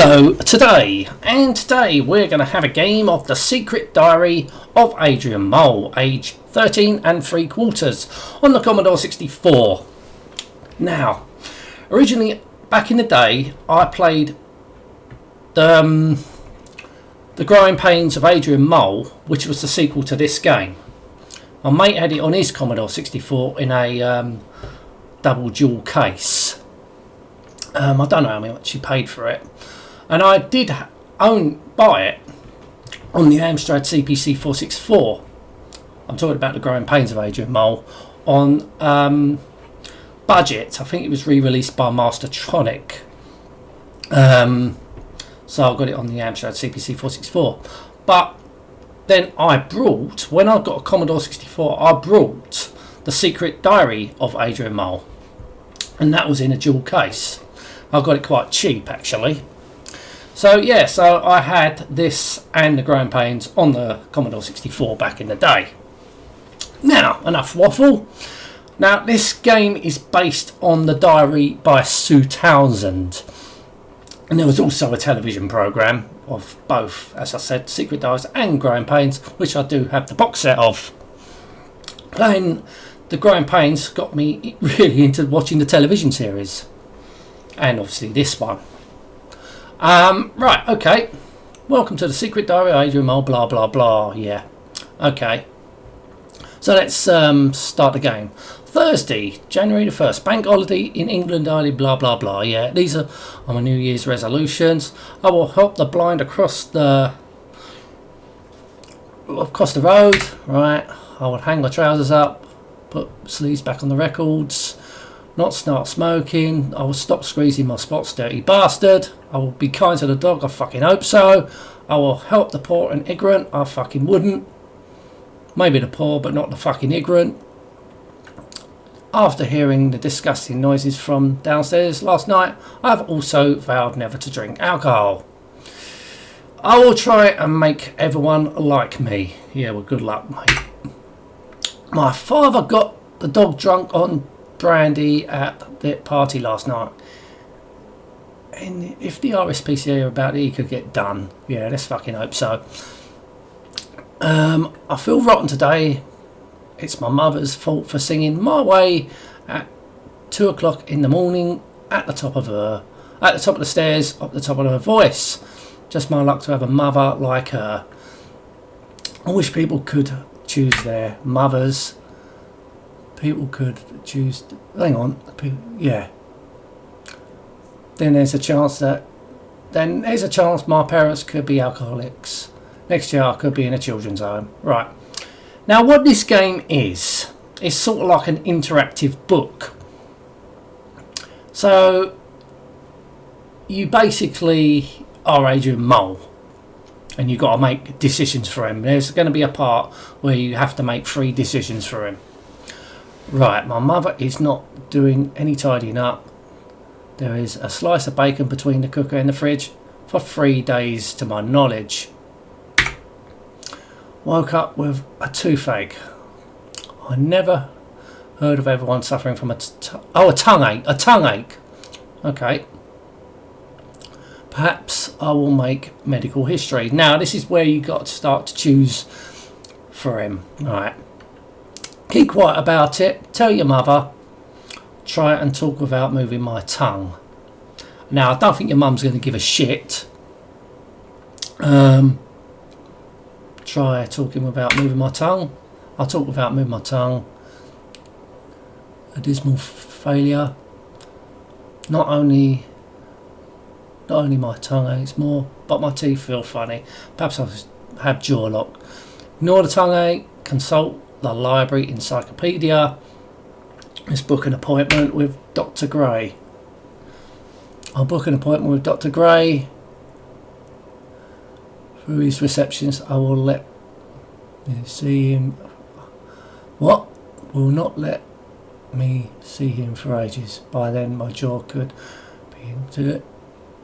Hello today we're going to have a game of The Secret Diary of Adrian Mole, age 13 and 3/4, on the Commodore 64. Now, originally back in the day I played the Growing Pains of Adrian Mole, which was the sequel to this game. My mate had it on his Commodore 64 in a double dual case. I don't know how much he paid for it, and I did buy it on the Amstrad CPC 464. I'm talking about the Growing Pains of Adrian Mole on budget. I think it was re-released by Mastertronic, so I got it on the Amstrad CPC 464. But then when I got a Commodore 64, I brought The Secret Diary of Adrian Mole, and that was in a dual case. I got it quite cheap actually. So I had this and the Growing Pains on the Commodore 64 back in the day. Now, enough waffle. Now, this game is based on the diary by Sue Townsend, and there was also a television program of both, as I said, Secret Diaries and Growing Pains, which I do have the box set of. Playing the Growing Pains got me really into watching the television series, and obviously this one. Right, okay. Welcome to The Secret Diary of Adrian Mole, blah blah blah. Yeah, okay. So let's start the game. Thursday, January the 1st, bank holiday in England, Ireland, blah blah blah. Yeah, these are my New Year's resolutions. I will help the blind across the road. Right, I will hang my trousers up, put sleeves back on the records, not start smoking. I will stop squeezing my spots, dirty bastard. I will be kind to the dog, I fucking hope so. I will help the poor and ignorant, I fucking wouldn't. Maybe the poor, but not the fucking ignorant. After hearing the disgusting noises from downstairs last night, I have also vowed never to drink alcohol. I will try and make everyone like me. Yeah, well, good luck, mate. My father got the dog drunk on brandy at the party last night, and if the RSPCA are about it, he could get done. Yeah, let's fucking hope so. I feel rotten today. It's my mother's fault for singing My Way at 2 o'clock in the morning at the top of the stairs, up the top of her voice. Just my luck to have a mother like her. I wish people could choose their mothers. People could choose. Hang on. Yeah. Then there's a chance my parents could be alcoholics. Next year I could be in a children's home. Right. Now, what this game is sort of like an interactive book. So you basically are Adrian Mole, and you've got to make decisions for him. There's going to be a part where you have to make 3 decisions for him. Right, my mother is not doing any tidying up. There is a slice of bacon between the cooker and the fridge for 3 days to my knowledge. Woke up with a toothache. I never heard of everyone suffering from a tongue ache. Okay. Perhaps I will make medical history. Now, this is where you got to start to choose for him. Right. Keep quiet about it. Tell your mother. Try and talk without moving my tongue. Now, I don't think your mum's going to give a shit. Try talking without moving my tongue. I'll talk without moving my tongue. A dismal failure. Not only my tongue aches more, but my teeth feel funny. Perhaps I have jaw lock. Ignore the tongue ache. Consult the library encyclopedia. Let's book an appointment with Dr. Gray. I'll book an appointment with Dr. Gray. Through his receptionist, I will let me see him. What? Will not let me see him for ages. By then, my jaw could be into it.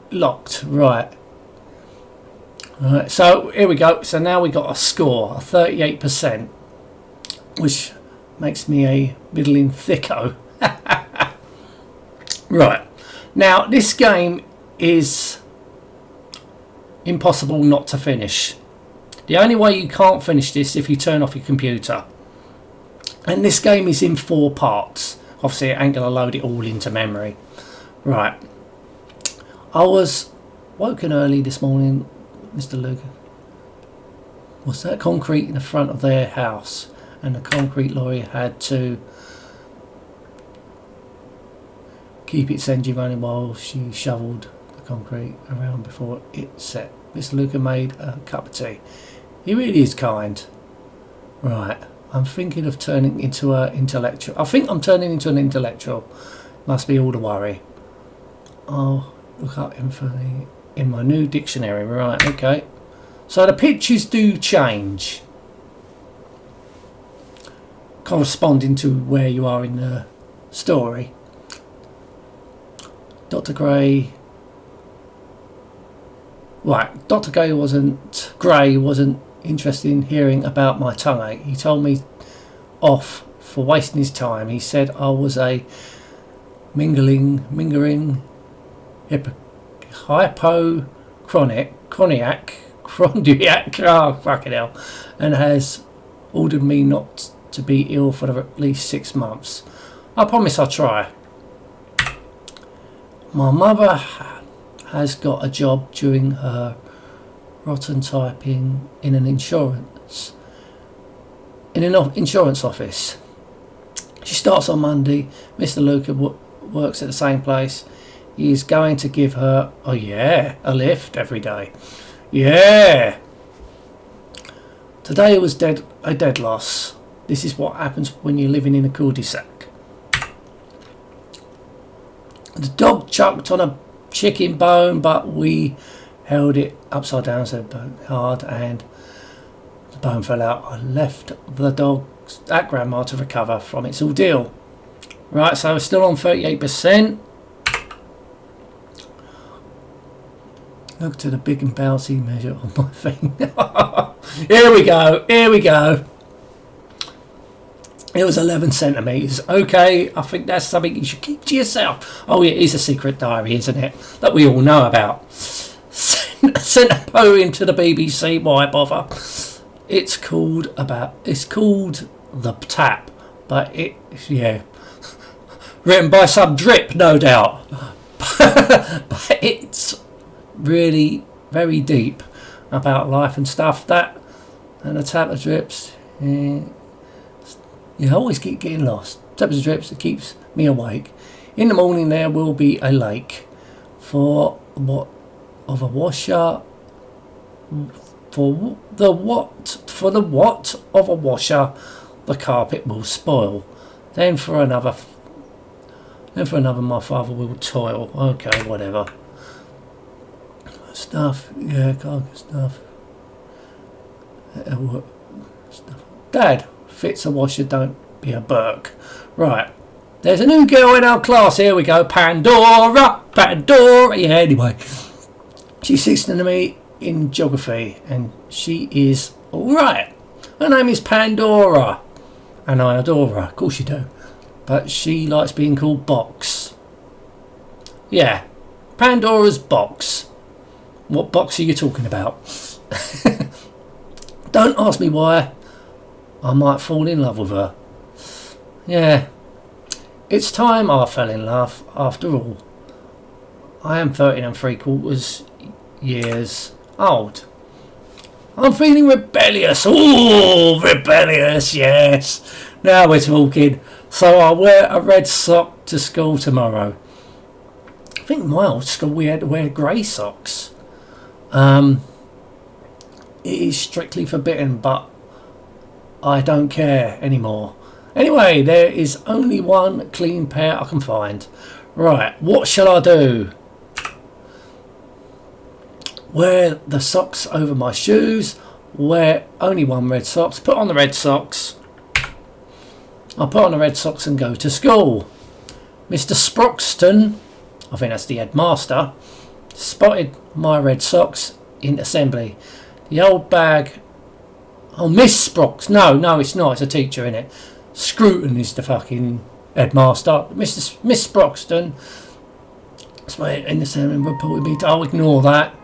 Locked. Right. Alright, so here we go. So now we got a score, a 38%, which makes me a middling thicko. Right. Now, this game is impossible not to finish. The only way you can't finish this if you turn off your computer. And this game is in 4 parts. Obviously it ain't going to load it all into memory. Right. I was woken early this morning, Mr. Luke. Was that concrete in the front of their house? And the concrete lorry had to keep its engine running while she shoveled the concrete around before it set. Mr. Luca made a cup of tea. He really is kind. Right, I'm thinking of turning into an intellectual. I think I'm turning into an intellectual. Must be all the worry. I'll look up info in my new dictionary. Right, okay. So the pictures do change, corresponding to where you are in the story. Dr. Gray. Right, Dr. Gray wasn't interested in hearing about my tongue ache. He told me off for wasting his time. He said I was a mingling hypochroniac, oh fucking hell, and has ordered me not to be ill for at least 6 months. I promise I'll try. My mother has got a job doing her rotten typing in an insurance office. She starts on Monday. Mr. Luca works at the same place. He is going to give her a lift every day. Yeah. Today was a dead loss. This is what happens when you're living in a cul-de-sac. The dog choked on a chicken bone, but we held it upside down so hard and the bone fell out. I left the dog at Grandma to recover from its ordeal. Right, so we're still on 38%. Look to the big and bouncy measure on my thing. Here we go. It was 11 centimetres. Okay, I think that's something you should keep to yourself. Oh yeah, it is a secret diary, isn't it? That we all know about. Sent a poem to the BBC. Why bother? It's called The Tap, but written by some drip, no doubt. But it's really very deep about life and stuff. That and the tap of drips. You always keep getting lost. Taps of drips, it keeps me awake. In the morning there will be a lake. For the what of a washer the carpet will spoil. Then for another my father will toil. Okay, whatever. Stuff, yeah, cargo stuff. Stuff. Dad, fits a washer, don't be a Burke. Right, there's a new girl in our class. Here we go. Pandora. Yeah, anyway, she's 16 to me in geography and she is alright. Her name is Pandora and I adore her, of course you do, but she likes being called Box. Yeah, Pandora's Box. What box are you talking about? Don't ask me why. I might fall in love with her. Yeah, it's time I fell in love after all. I am 13 3/4 years old. I'm feeling rebellious. Oh, rebellious, yes. Now we're talking. So I'll wear a red sock to school tomorrow. I think in my old school we had to wear grey socks. It is strictly forbidden, but I don't care anymore. Anyway, there is only one clean pair I can find. Right, what shall I do? Wear the socks over my shoes. Wear only one red socks. Put on the red socks. I'll put on the red socks and go to school. Mr. Sproxton, I think that's the headmaster, spotted my red socks in assembly. The old bag. Oh, Miss Sprox. No, it's not. It's a teacher, innit? Scruton is the fucking headmaster. Miss Sproxton. In the same reported me. I'll ignore that.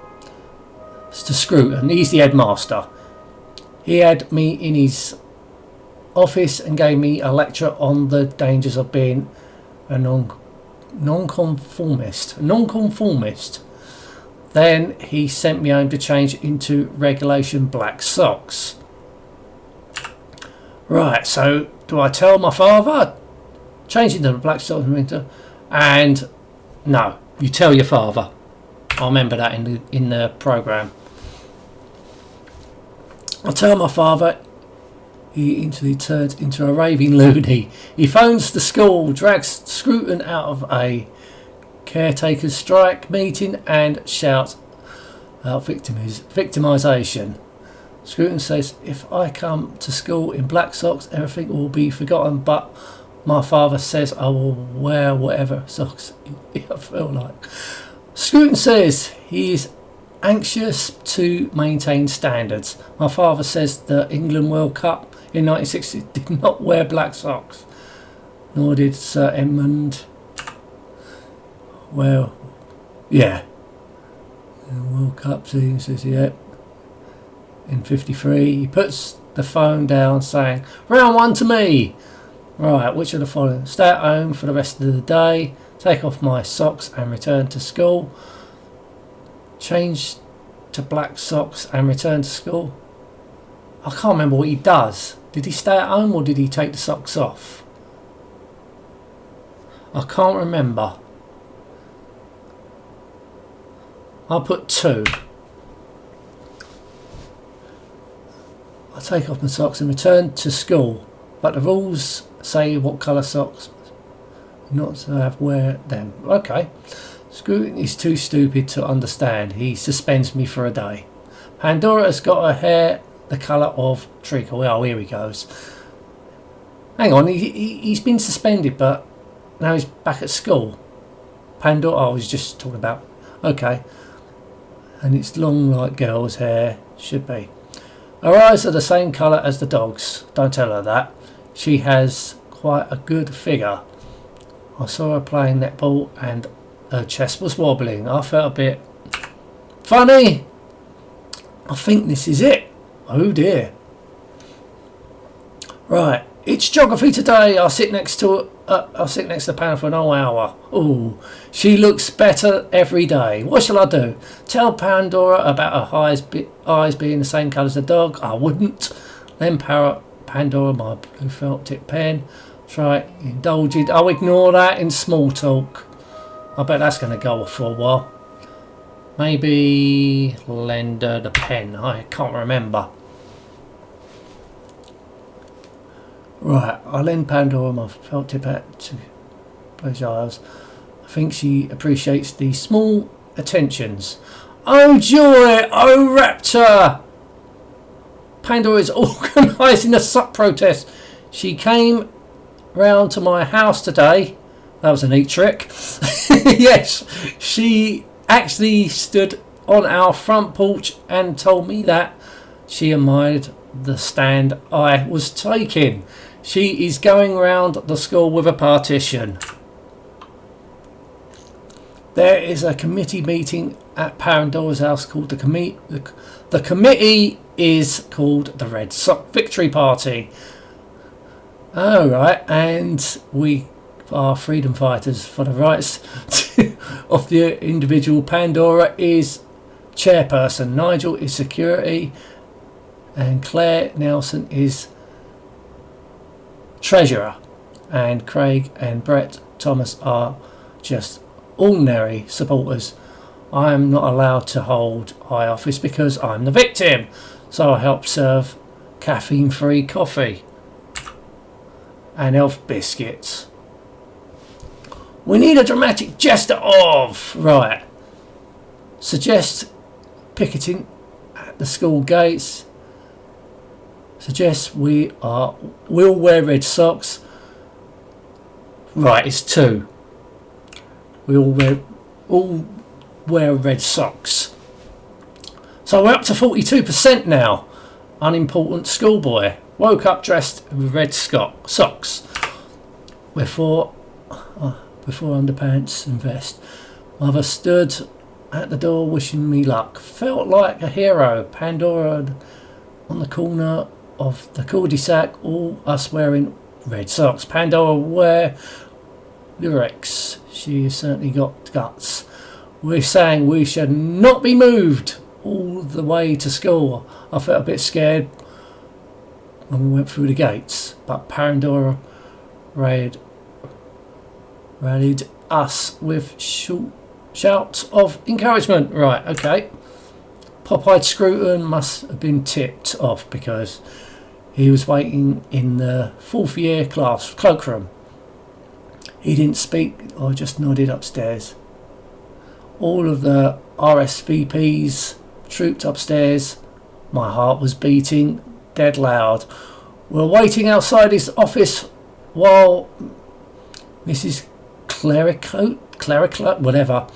to Scruton. He's the headmaster. He had me in his office and gave me a lecture on the dangers of being a nonconformist. Then he sent me home to change into regulation black socks. Right, so do I tell my father? Change into the black socks in winter? And no, you tell your father. I remember that in the programme. I tell my father. He turns into a raving loony. He phones the school, drags Scruton out of a caretaker's strike meeting and shouts out victimisation. Scruton says, if I come to school in black socks, everything will be forgotten, but my father says I will wear whatever socks I feel like. Scruton says he is anxious to maintain standards. My father says the England World Cup in 1960 did not wear black socks, nor did Sir Edmund. Well, yeah. The World Cup team says, yeah. In 53, he puts the phone down saying, round one to me. Right, which of the following? Stay at home for the rest of the day, take off my socks and return to school. Change to black socks and return to school. I can't remember what he does. Did he stay at home or did he take the socks off? I can't remember. I'll put 2. I take off my socks and return to school, but the rules say what colour socks not to have wear them. Okay. Scruton is too stupid to understand. He suspends me for a day. Pandora has got her hair the colour of treacle. Oh, here he goes. Hang on, he's been suspended, but now he's back at school. Pandora, I was just talking about. Okay. And it's long like girls' hair should be. Her eyes are the same colour as the dog's. Don't tell her that. She has quite a good figure. I saw her playing netball and her chest was wobbling. I felt a bit funny. I think this is it. Oh dear. Right, it's geography today. I'll sit next to Pam for an whole hour. Oh, she looks better every day. What shall I do? Tell Pandora about her eyes being the same colour as the dog? I wouldn't. Then Pandora my blue felt tip pen. Try indulging. I'll ignore that in small talk. I bet that's going to go off for a while. Maybe lend her the pen. I can't remember. Right, I lend Pandora my felt tip hat to close your eyes. I think she appreciates the small attentions. Oh joy! Oh rapture! Pandora is organising a sock protest. She came round to my house today. That was a neat trick. Yes, she actually stood on our front porch and told me that she admired the stand I was taking. She is going round the school with a partition. There is a committee meeting at Pandora's house called the committee. The committee is called the Red Sock Victory Party. All right, and we are freedom fighters for the rights of the individual. Pandora is chairperson. Nigel is security, and Claire Nelson is treasurer, and Craig and Brett Thomas are just ordinary supporters. I am not allowed to hold high office because I'm the victim, so I help serve caffeine-free coffee and elf biscuits. We need a dramatic gesture of right. Suggest picketing at the school gates. Suggest we'll wear red socks. Right, it's 2. We all wear red socks. So we're up to 42% now. Unimportant schoolboy. Woke up dressed with red socks. Before underpants and vest. Mother stood at the door wishing me luck. Felt like a hero. Pandora on the corner of the cul-de-sac, all us wearing red socks. Pandora wear lyrics. She certainly got guts. We're saying we should not be moved all the way to school. I felt a bit scared when we went through the gates, but Pandora rallied us with shouts of encouragement. Right, okay. Pop-eyed Scruton must have been tipped off because he was waiting in the 4th year class cloakroom. He didn't speak or just nodded upstairs. All of the RSVPs trooped upstairs. My heart was beating dead loud. We're waiting outside his office while Mrs. Clericote, whatever,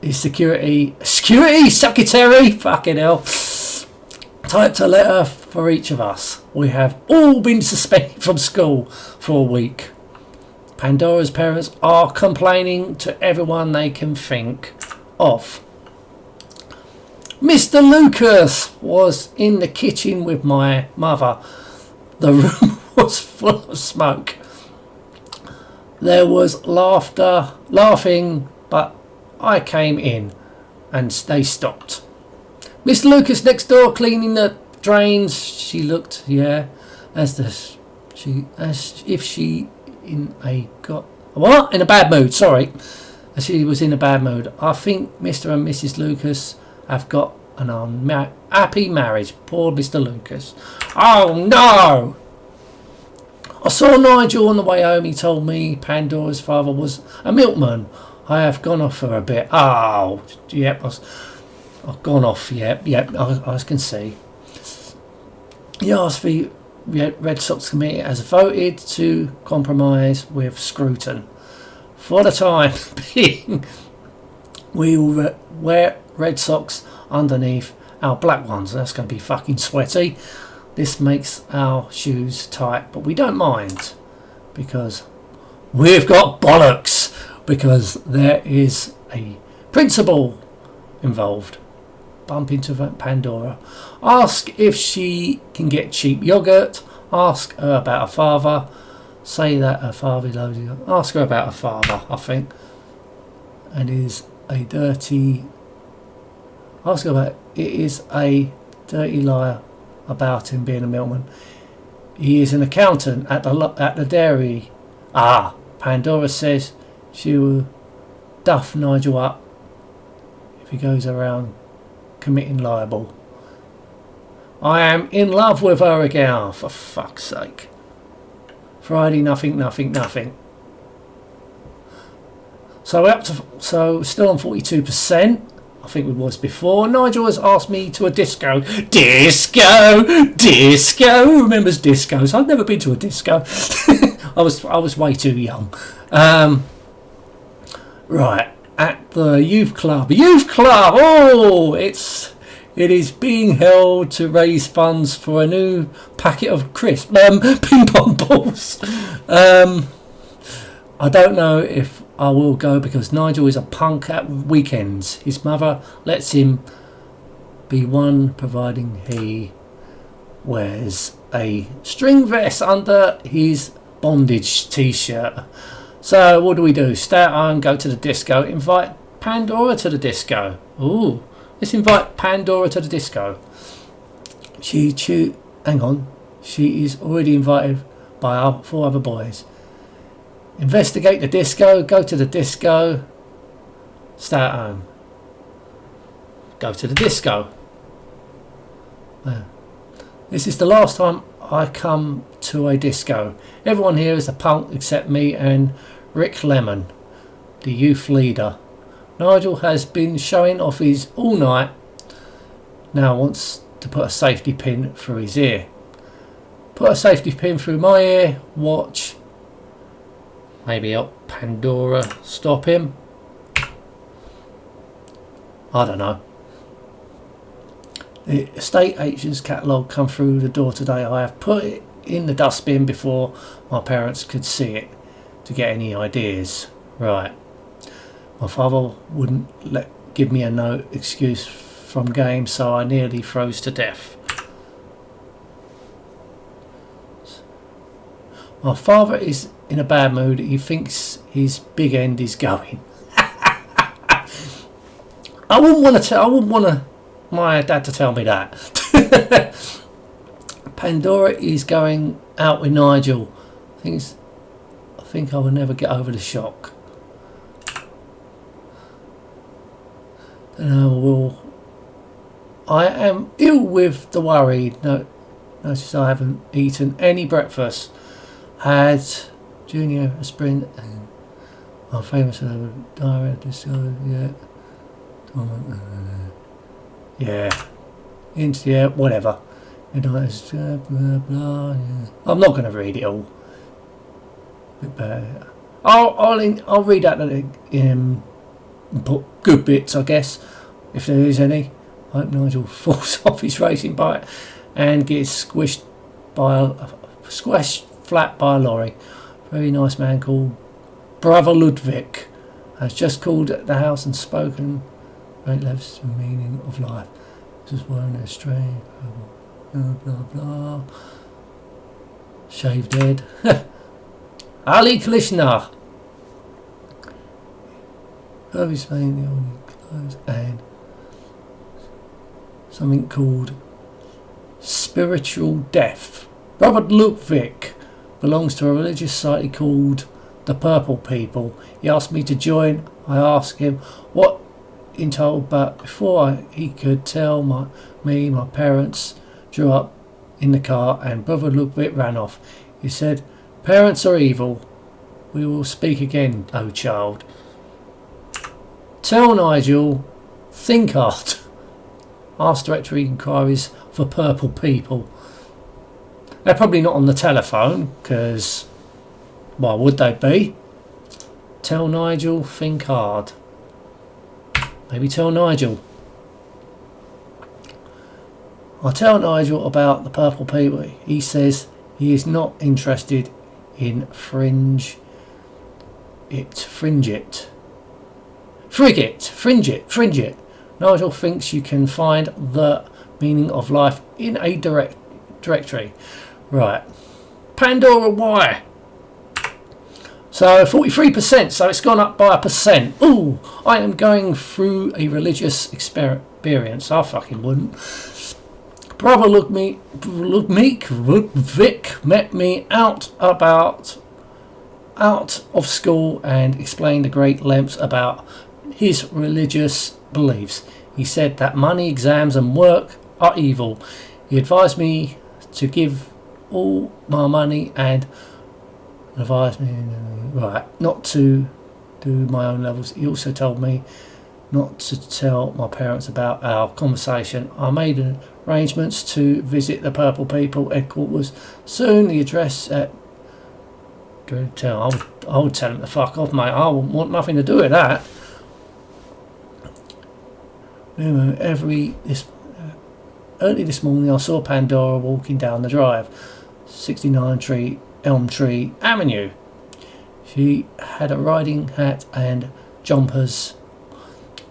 his security secretary, fucking hell, typed a letter for each of us. We have all been suspended from school for a week. Pandora's parents are complaining to everyone they can think of. Mr. Lucas was in the kitchen with my mother. The room was full of smoke. There was laughing, but I came in and they stopped. Mr. Lucas next door cleaning the drains. She looked, as if she in a bad mood. Sorry, as she was in a bad mood. I think Mr. and Mrs. Lucas have got an unhappy marriage. Poor Mr. Lucas. Oh no! I saw Nigel on the way home. He told me Pandora's father was a milkman. I have gone off for a bit. Oh, yep, I've gone off. Yep, I can see. He asked the Red Sox committee has voted to compromise with Scruton. For the time being, we will wear red socks underneath our black ones. That's going to be fucking sweaty. This makes our shoes tight, but we don't mind because we've got bollocks, because there is a principal involved. Bump into Pandora. Ask if she can get cheap yogurt. Ask her about her father. Say that her father loves you. Ask her about her father, I think. And is a dirty... Ask her about... It is a dirty liar about him being a milkman. He is an accountant at the dairy. Ah, Pandora says she will duff Nigel up if he goes around committing libel. I am in love with her again. Oh, for fuck's sake. Friday, nothing. So still on 42%. I think we was before. Nigel has asked me to a disco. Disco! Who remembers discos? I've never been to a disco. I was way too young. Right, at the youth club. Oh, it is being held to raise funds for a new packet of crisp ping pong balls. I don't know if I will go because Nigel is a punk at weekends. His mother lets him be one, providing he wears a string vest under his bondage t-shirt. So what do? Stay at home, go to the disco, invite Pandora to the disco. Ooh, let's invite Pandora to the disco. Hang on. She is already invited by our 4 other boys. Investigate the disco, go to the disco, stay at home. Go to the disco. This is the last time I come to a disco. Everyone here is a punk except me and Rick Lemon, the youth leader. Nigel has been showing off his all night. Now wants to put a safety pin through his ear. Put a safety pin through my ear. Watch. Maybe help Pandora stop him. I don't know. The estate agent's catalogue come through the door today. I have put it in the dustbin before my parents could see it to get any ideas. Right. My father wouldn't give me no excuse from games, so I nearly froze to death. My father is in a bad mood. He thinks his big end is going. I wouldn't want my dad to tell me that. Pandora is going out with Nigel. I think I will never get over the shock. I am ill with the worry. Notice I haven't eaten any breakfast. Had Junior a sprint and I'm famous diary discovered whatever. Blah, blah, yeah. I'm not going to read it all. I'll read out the good bits, I guess, if there is any. I hope Nigel falls off his racing bike and gets squashed flat by a lorry. Very nice man called Brother Ludwig has just called at the house and spoken great levels the meaning of life. This is one astray. Blah blah blah. Shaved head. Ali Klishner. Herbie Spain, the only clothes, and something called spiritual death. Robert Ludwig belongs to a religious society called the Purple People. He asked me to join. I asked him what in told, but before he could tell my parents drew up in the car and Brother Ludwig ran off. He said, "Parents are evil. We will speak again, oh child. Tell Nigel, think hard." Ask directory inquiries for Purple People. They're probably not on the telephone, because why would they be? Tell Nigel, think hard. Maybe tell Nigel. I'll tell Nigel about the Purple People. He says he is not interested in fringe it. Nigel thinks you can find the meaning of life in a directory. Right. Pandora, why? So 43%, so it's gone up by a percent. Ooh, I am going through a religious experience. I fucking wouldn't. Brother Ludwig met me out of school and explained the great lengths about his religious beliefs. He said that money, exams and work are evil. He advised me to give all my money and advised me not to do my own levels. He also told me not to tell my parents about our conversation. I made arrangements to visit the Purple People headquarters soon. The address at I would tell him to fuck off, mate. I wouldn't want nothing to do with that. Early this morning I saw Pandora walking down the drive, 69 Elm Tree Avenue. She had a riding hat and jumpers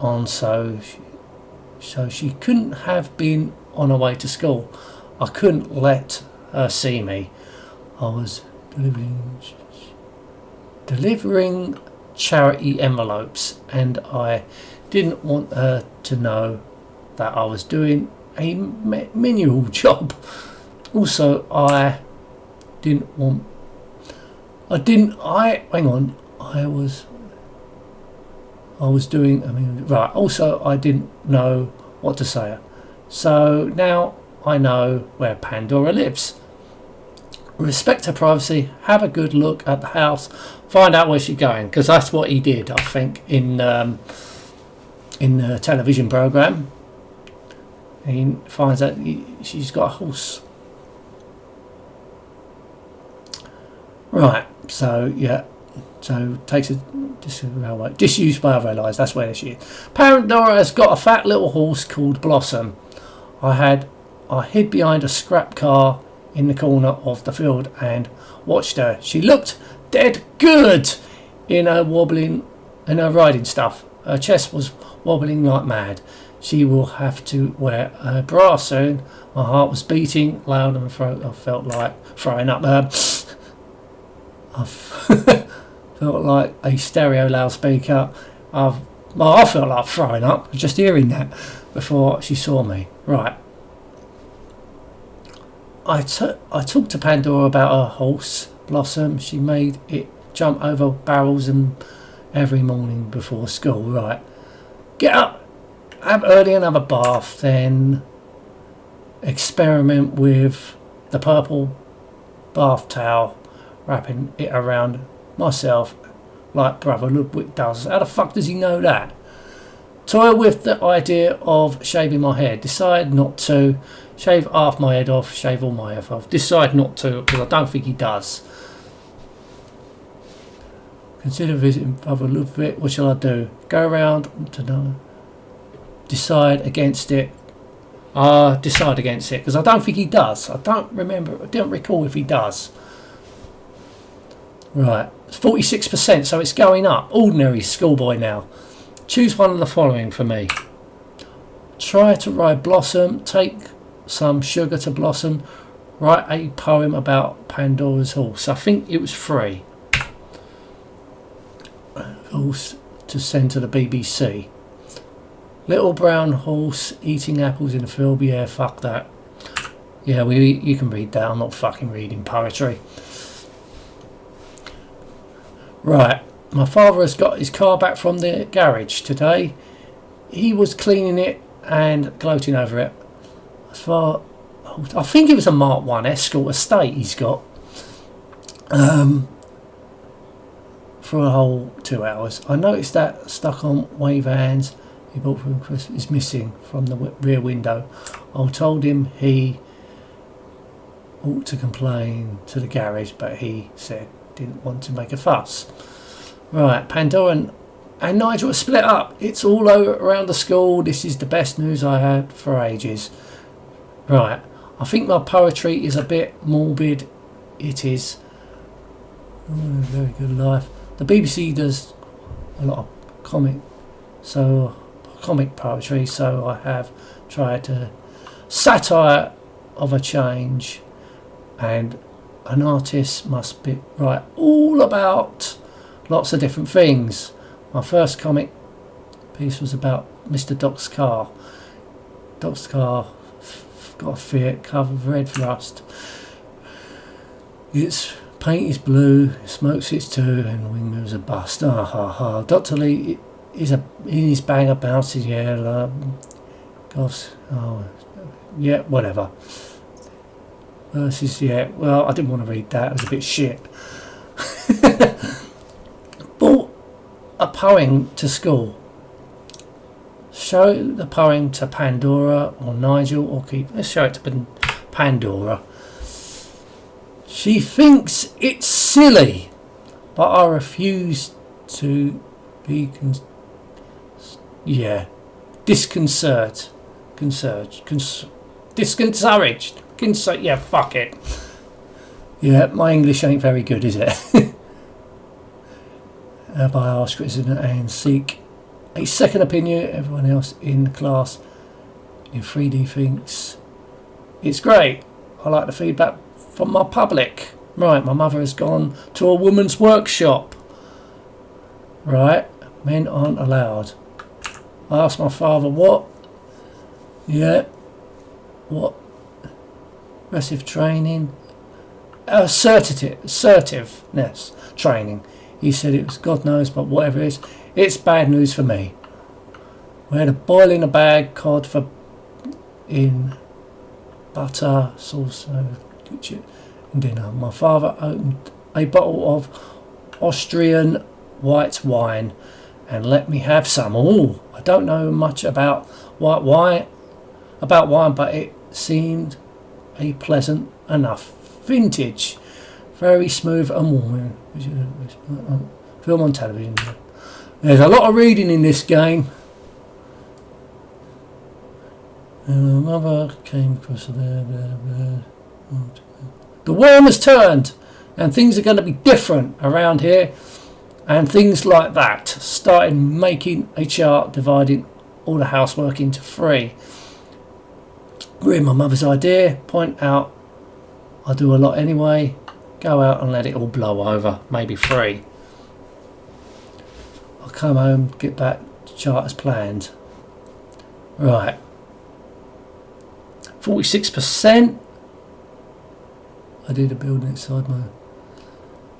on, so she couldn't have been on her way to school. I couldn't let her see me. I was delivering charity envelopes and I didn't want her to know that I was doing a menial job. Also, I didn't know what to say. So now I know where Pandora lives. Respect her privacy, have a good look at the house, find out where she's going, because that's what he did, I think, in the television program. He finds out she's got a horse. Right, so yeah, so takes a disused by other allies. That's where she is. Pandora has got a fat little horse called Blossom. I hid behind a scrap car in the corner of the field and watched her. She looked dead good in her wobbling and her riding stuff. Her chest was wobbling like mad. She will have to wear a bra soon. My heart was beating loud in my throat. I felt like throwing up. I felt like a stereo loudspeaker. I felt like throwing up just hearing that before she saw me. Right. I talked to Pandora about her horse, Blossom. She made it jump over barrels and every morning before school. Right. Get up, have early and have a bath, then experiment with the purple bath towel, wrapping it around myself like Brother Ludwig does. How the fuck does he know that? Toy with the idea of shaving my hair. Decide not to. Shave half my head off, shave all my hair off. Decide not to, because I don't think he does. Consider visiting Brother Ludwig. What shall I do? Go around to know. Decide against it. Decide against it, because I don't think he does. I don't recall if he does. Right, it's 46%, so it's going up. Ordinary schoolboy now. Choose one of the following for me. Try to ride Blossom. Take some sugar to Blossom. Write a poem about Pandora'S horse. I think it was 3. Horse to send to the BBC. Little brown horse eating apples in the field. Yeah, fuck that. Yeah, you can read that. I'm not fucking reading poetry. Right, my father has got his car back from the garage today. He was cleaning it and gloating over it. I think it was a Mark 1 Escort estate he's got. For a whole 2 hours. I noticed that stuck on wave hands he bought from Christmas is missing from the rear window. I told him he ought to complain to the garage, but he said didn't want to make a fuss. Right, Pandora and Nigel are split up. It's all over around the school. This is the best news I had for ages. Right, I think my poetry is a bit morbid. It is. Very good life. The BBC does a lot of comic poetry, so I have tried to satire of a change, and an artist must be write all about lots of different things. My first comic piece was about Mr. Doc's car. Doc's car got a Fiat covered with red rust. Its paint is blue, smokes it's too, and the wing mirrors are bust. Dr. Lee is in his banger bounces, yeah, gosh, yeah, whatever. Versus, yeah, well, I didn't want to read that, it was a bit shit. Bought a poem to school. Show the poem to Pandora or Nigel, or let's show it to Pandora. She thinks it's silly, but I refuse to be discouraged. Yeah, fuck it. Yeah, my English ain't very good, is it? By ask criticism and seek a second opinion. Everyone else in the class in 3D thinks it's great. I like the feedback from my public. Right, my mother has gone to a woman's workshop. Right, men aren't allowed. I asked my father what? Yeah, what? Aggressive training, assertiveness training. He said it was God knows, but whatever it is, it's bad news for me. We had a boil in a bag, cod for in butter, sauce, and dinner. My father opened a bottle of Austrian white wine and let me have some. Oh, I don't know much about white wine, but it seemed a pleasant enough vintage, very smooth and warm. Film on television. There's a lot of reading in this game. And my mother came across the worm has turned, and things are going to be different around here. and things like that. Started making a chart dividing all the housework into 3. Really my mother's idea. Point out I do a lot anyway. Go out and let it all blow over. Maybe 3. I'll come home, get back to chart as planned. Right. 46%. I did a building inside my...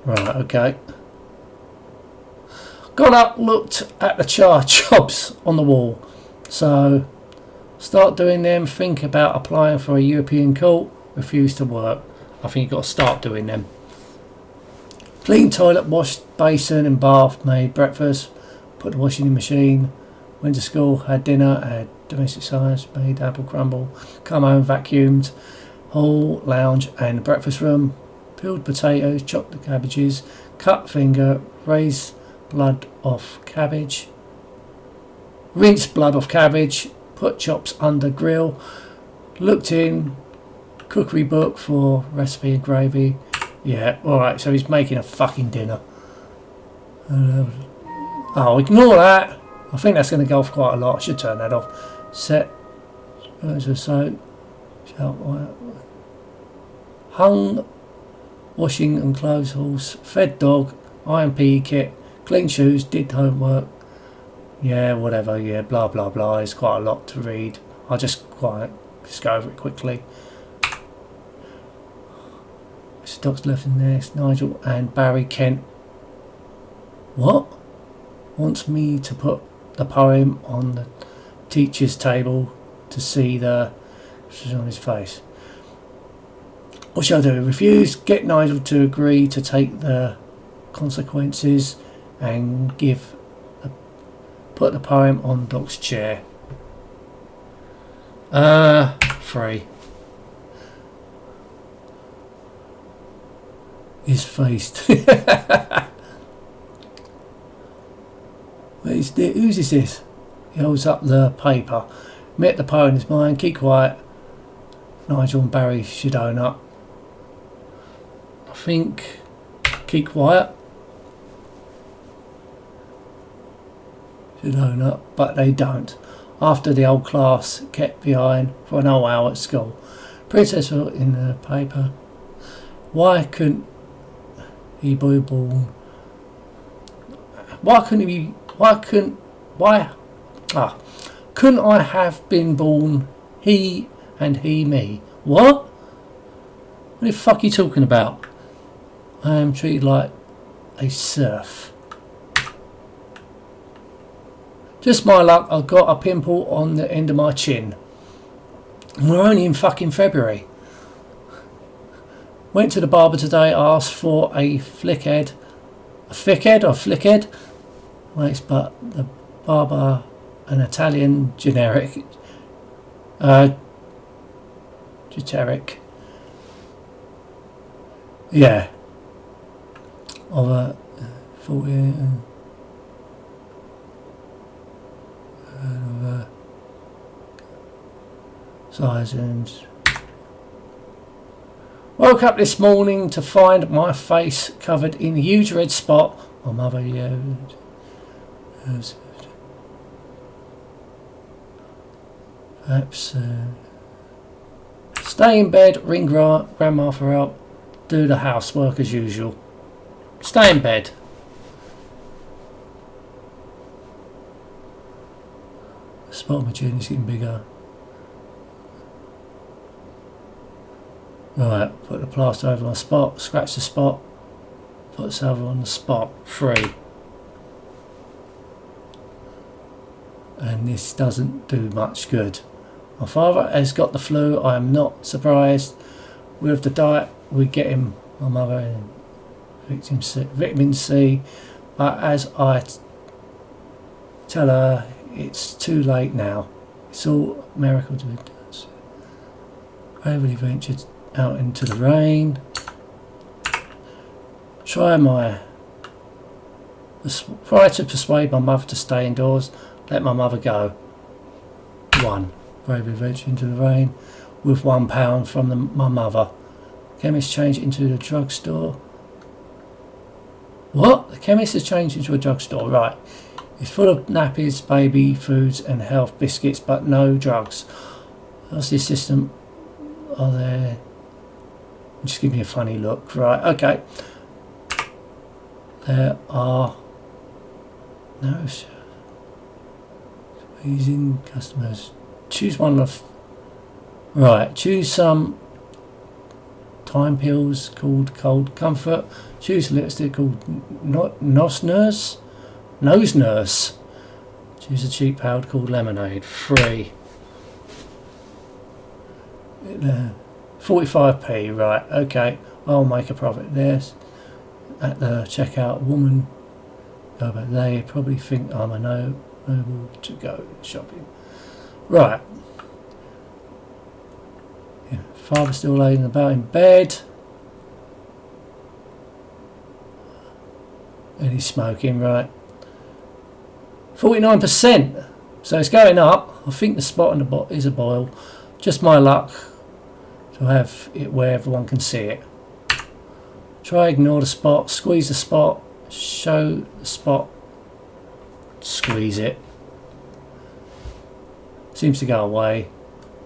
Right, okay. Got up, looked at the chart jobs on the wall. So, start doing them. Think about applying for a European court. Refuse to work. I think you've got to start doing them. Clean toilet, washed basin and bath, made breakfast, put the washing in the machine, went to school, had dinner, had domestic science, made apple crumble, come home, vacuumed, hall, lounge and breakfast room, peeled potatoes, chopped the cabbages, cut finger, raised blood off cabbage, rinsed blood off cabbage, put chops under grill, looked in cookery book for recipe and gravy. Yeah, alright, so he's making a fucking dinner. Oh, ignore that. I think that's going to go off quite a lot. I should turn that off. Set spoons of soap, hung washing and clothes hauls, fed dog, iron PE kit, clean shoes, did homework. Yeah, whatever, yeah, blah blah blah. It's quite a lot to read. I'll just go over it quickly. Stocks left in there. It's Nigel and Barry Kent. What? Wants me to put the poem on the teacher's table to see the on his face. What shall I do? Refuse. Get Nigel to agree to take the consequences and put the poem on Doc's chair. 3. His face. Who's this? He holds up the paper. Met the poem in his mind. Keep quiet. Nigel and Barry should own up. I think keep quiet. Should own up, but they don't. After the old class kept behind for an whole hour at school. Princess wrote in the paper. Why couldn't he be born? Couldn't I have been born he and he me? What? What the fuck are you talking about? I am treated like a serf. Just my luck, I've got a pimple on the end of my chin. And we're only in fucking February. Went to the barber today, asked for a flickhead. A thickhead or flickhead? Wait, but the barber, an Italian generic. Generic. Yeah. Of a 40 size and woke up this morning to find my face covered in a huge red spot. My mother, yeah. Perhaps stay in bed, ring grandma for help, do the housework as usual. Stay in bed. The spot on my chin is getting bigger. Right, put the plaster over my spot, scratch the spot, put the salve on the spot. 3. And this doesn't do much good. My father has got the flu. I am not surprised. With the diet we get him, my mother, vitamin C, but as I tell her, it's too late now. It's all a miracle to be done. Bravely ventured out into the rain. Try to persuade my mother to stay indoors. Let my mother go. 1. Bravely ventured into the rain with £1 from my mother. Chemist changed into the drugstore. What? The chemist has changed into a drugstore. Right. It's full of nappies, baby foods and health biscuits, but no drugs. How's the assistant? Are there? Just give me a funny look. Right. Okay. There are no squeezing customers. Choose one of. Right. Choose some time pills called Cold Comfort. Choose a lipstick called Nose Nurse. Choose a cheap powder called Lemonade. Free. 45p. Right. Okay. I'll make a profit. There's at the checkout woman. Oh, but they probably think I'm a noble to go shopping. Right. Yeah. Father still laying about in bed. And he's smoking. Right. 49%. So it's going up. I think the spot on the bot is a boil. Just my luck to have it where everyone can see it. Try ignore the spot. Squeeze the spot. Show the spot. Squeeze it. Seems to go away.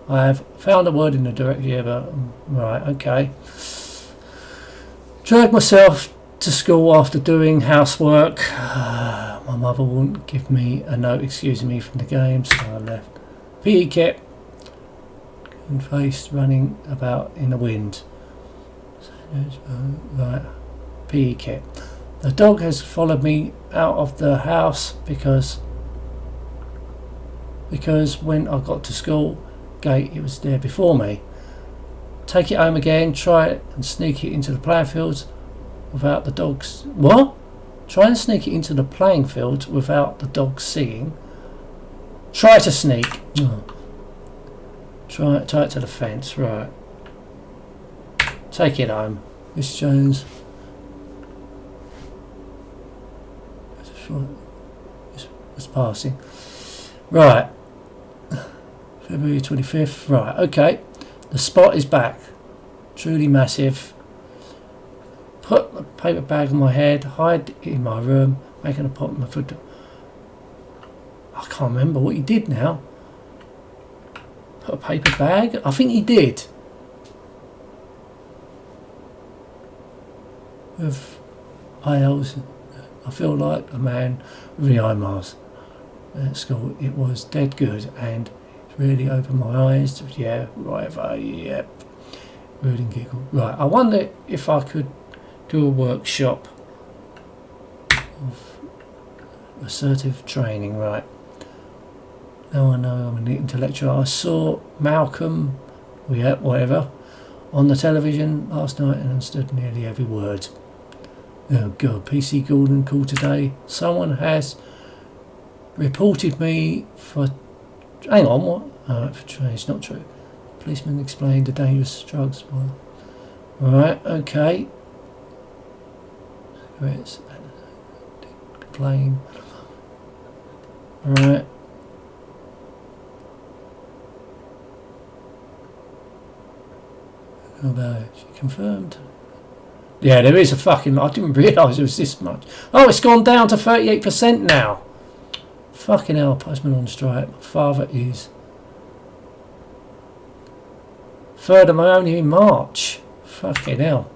I have found a word in the directory, but right, okay. Drag myself to school after doing housework. My mother wouldn't give me a note excusing me from the game, so I left. PE kit and face running about in the wind. Right, PE kit. The dog has followed me out of the house because when I got to school gate it was there before me. Take it home again, try it and sneak it into the playing fields without the dogs. What? Try and sneak it into the playing field without the dog seeing. Try to sneak. Oh. Tie it to the fence. Right. Take it home. Miss Jones. It's passing. Right. February 25th. Right. Okay. The spot is back. Truly massive. Put a paper bag on my head, hide in my room, making a pot in my foot. I can't remember what he did now. Put a paper bag? I think he did. With ILs, I feel like a man with the eye mask. At school, it was dead good and it really opened my eyes to, yeah, whatever, yep. Rude and giggle. Right, I wonder if I could do a workshop of assertive training. Right. Now I know I'm an intellectual. I saw Malcolm, yeah, whatever, on the television last night and understood nearly every word. Oh God, PC Gordon called today. Someone has reported me for... Hang on, what? Oh, for training. It's not true. Policeman explained the dangerous drugs. Right, okay. Cigarettes. Plane. Right. How about it? She confirmed. Yeah, there is a fucking... I didn't realise it was this much. Oh, it's gone down to 38% now. Fucking hell, postman on strike. My father is... 3rd of May, only in March. Fucking hell.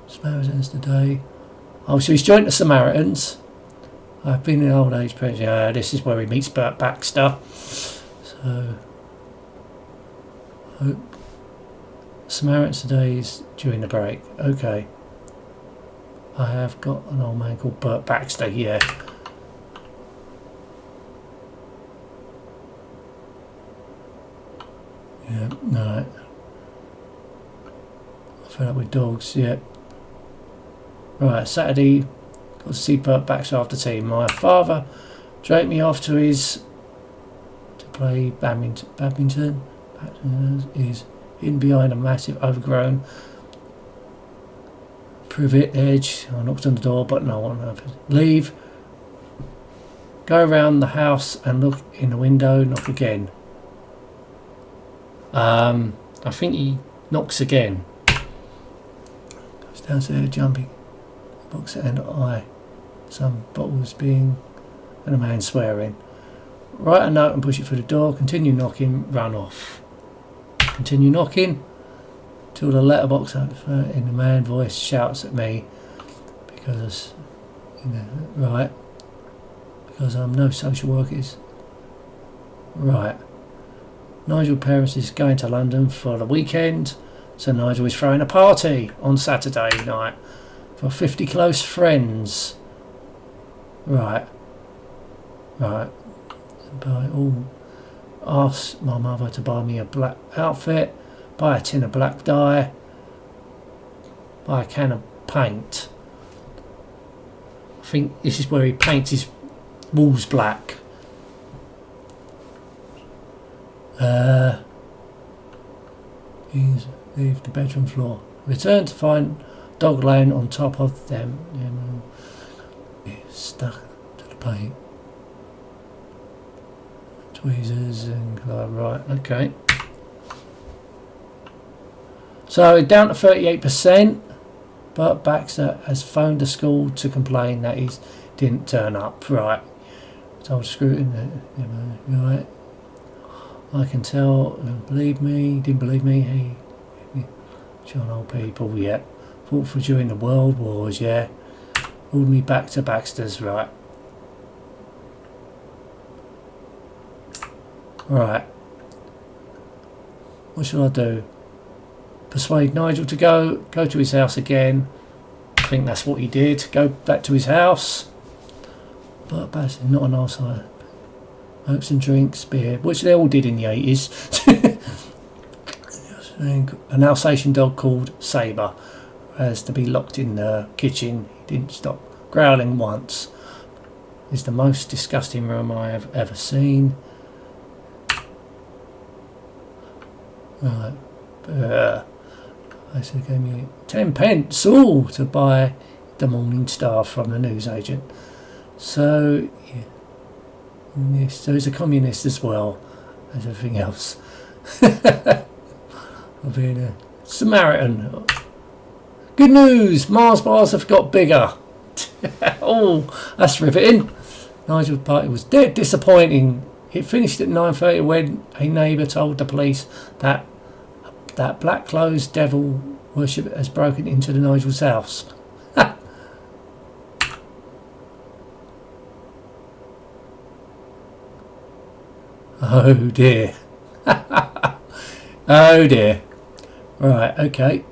Samaritans today. Oh, so he's joined the Samaritans. I've been in old age pension. This is where he meets Bert Baxter. So... hope Samaritans today is during the break. Okay. I have got an old man called Bert Baxter, yeah. Yeah, alright. I fed up with dogs, yeah. Right, Saturday, got to see Bert Baxter after tea. My father dragged me off to his... to play badminton. Badminton is hidden behind a massive overgrown privet edge. I knocked on the door, but no one opened. Leave. Go around the house and look in the window. Knock again. I think he knocks again. Goes downstairs, jumping. Box and I. Some bottles being and a man swearing. Write a note and push it through the door. Continue knocking. Run off. Continue knocking till the letterbox opens and the man voice shouts at me because right, because I'm no social workers. Right. Nigel's parents is going to London for the weekend, so Nigel is throwing a party on Saturday night for 50 close friends. Right. Ask my mother to buy me a black outfit, buy a tin of black dye, buy a can of paint. I think this is where he paints his walls black. Leave the bedroom floor. Return to find dog laying on top of them. Stuck to the paint. Tweezers and right, okay. So down to 38%, but Baxter has phoned the school to complain that he didn't turn up. Right. Told Scruton that, right. I can tell, believe me, didn't believe me, hey, John old people, yeah. Fought for during the World Wars, yeah. Pulled me back to Baxter's, right. Right. What shall I do? Persuade Nigel to go to his house again. I think that's what he did. Go back to his house. But Baxter, not an arsehole. Smokes and drinks, beer, which they all did in the 80s. An Alsatian dog called Sabre has to be locked in the kitchen. He didn't stop growling once. It's the most disgusting room I have ever seen. Right. I said, gave me 10 pence all to buy the Morning Star from the newsagent. So, yeah. Yes, so he's a communist as well as everything else. Of being a Samaritan. Good news! Mars bars have got bigger. Oh, that's riveting. Nigel's party was dead disappointing. It finished at 9:30 when a neighbour told the police that black clothes devil worship has broken into the Nigel's house. Oh dear. Oh dear. Right, okay.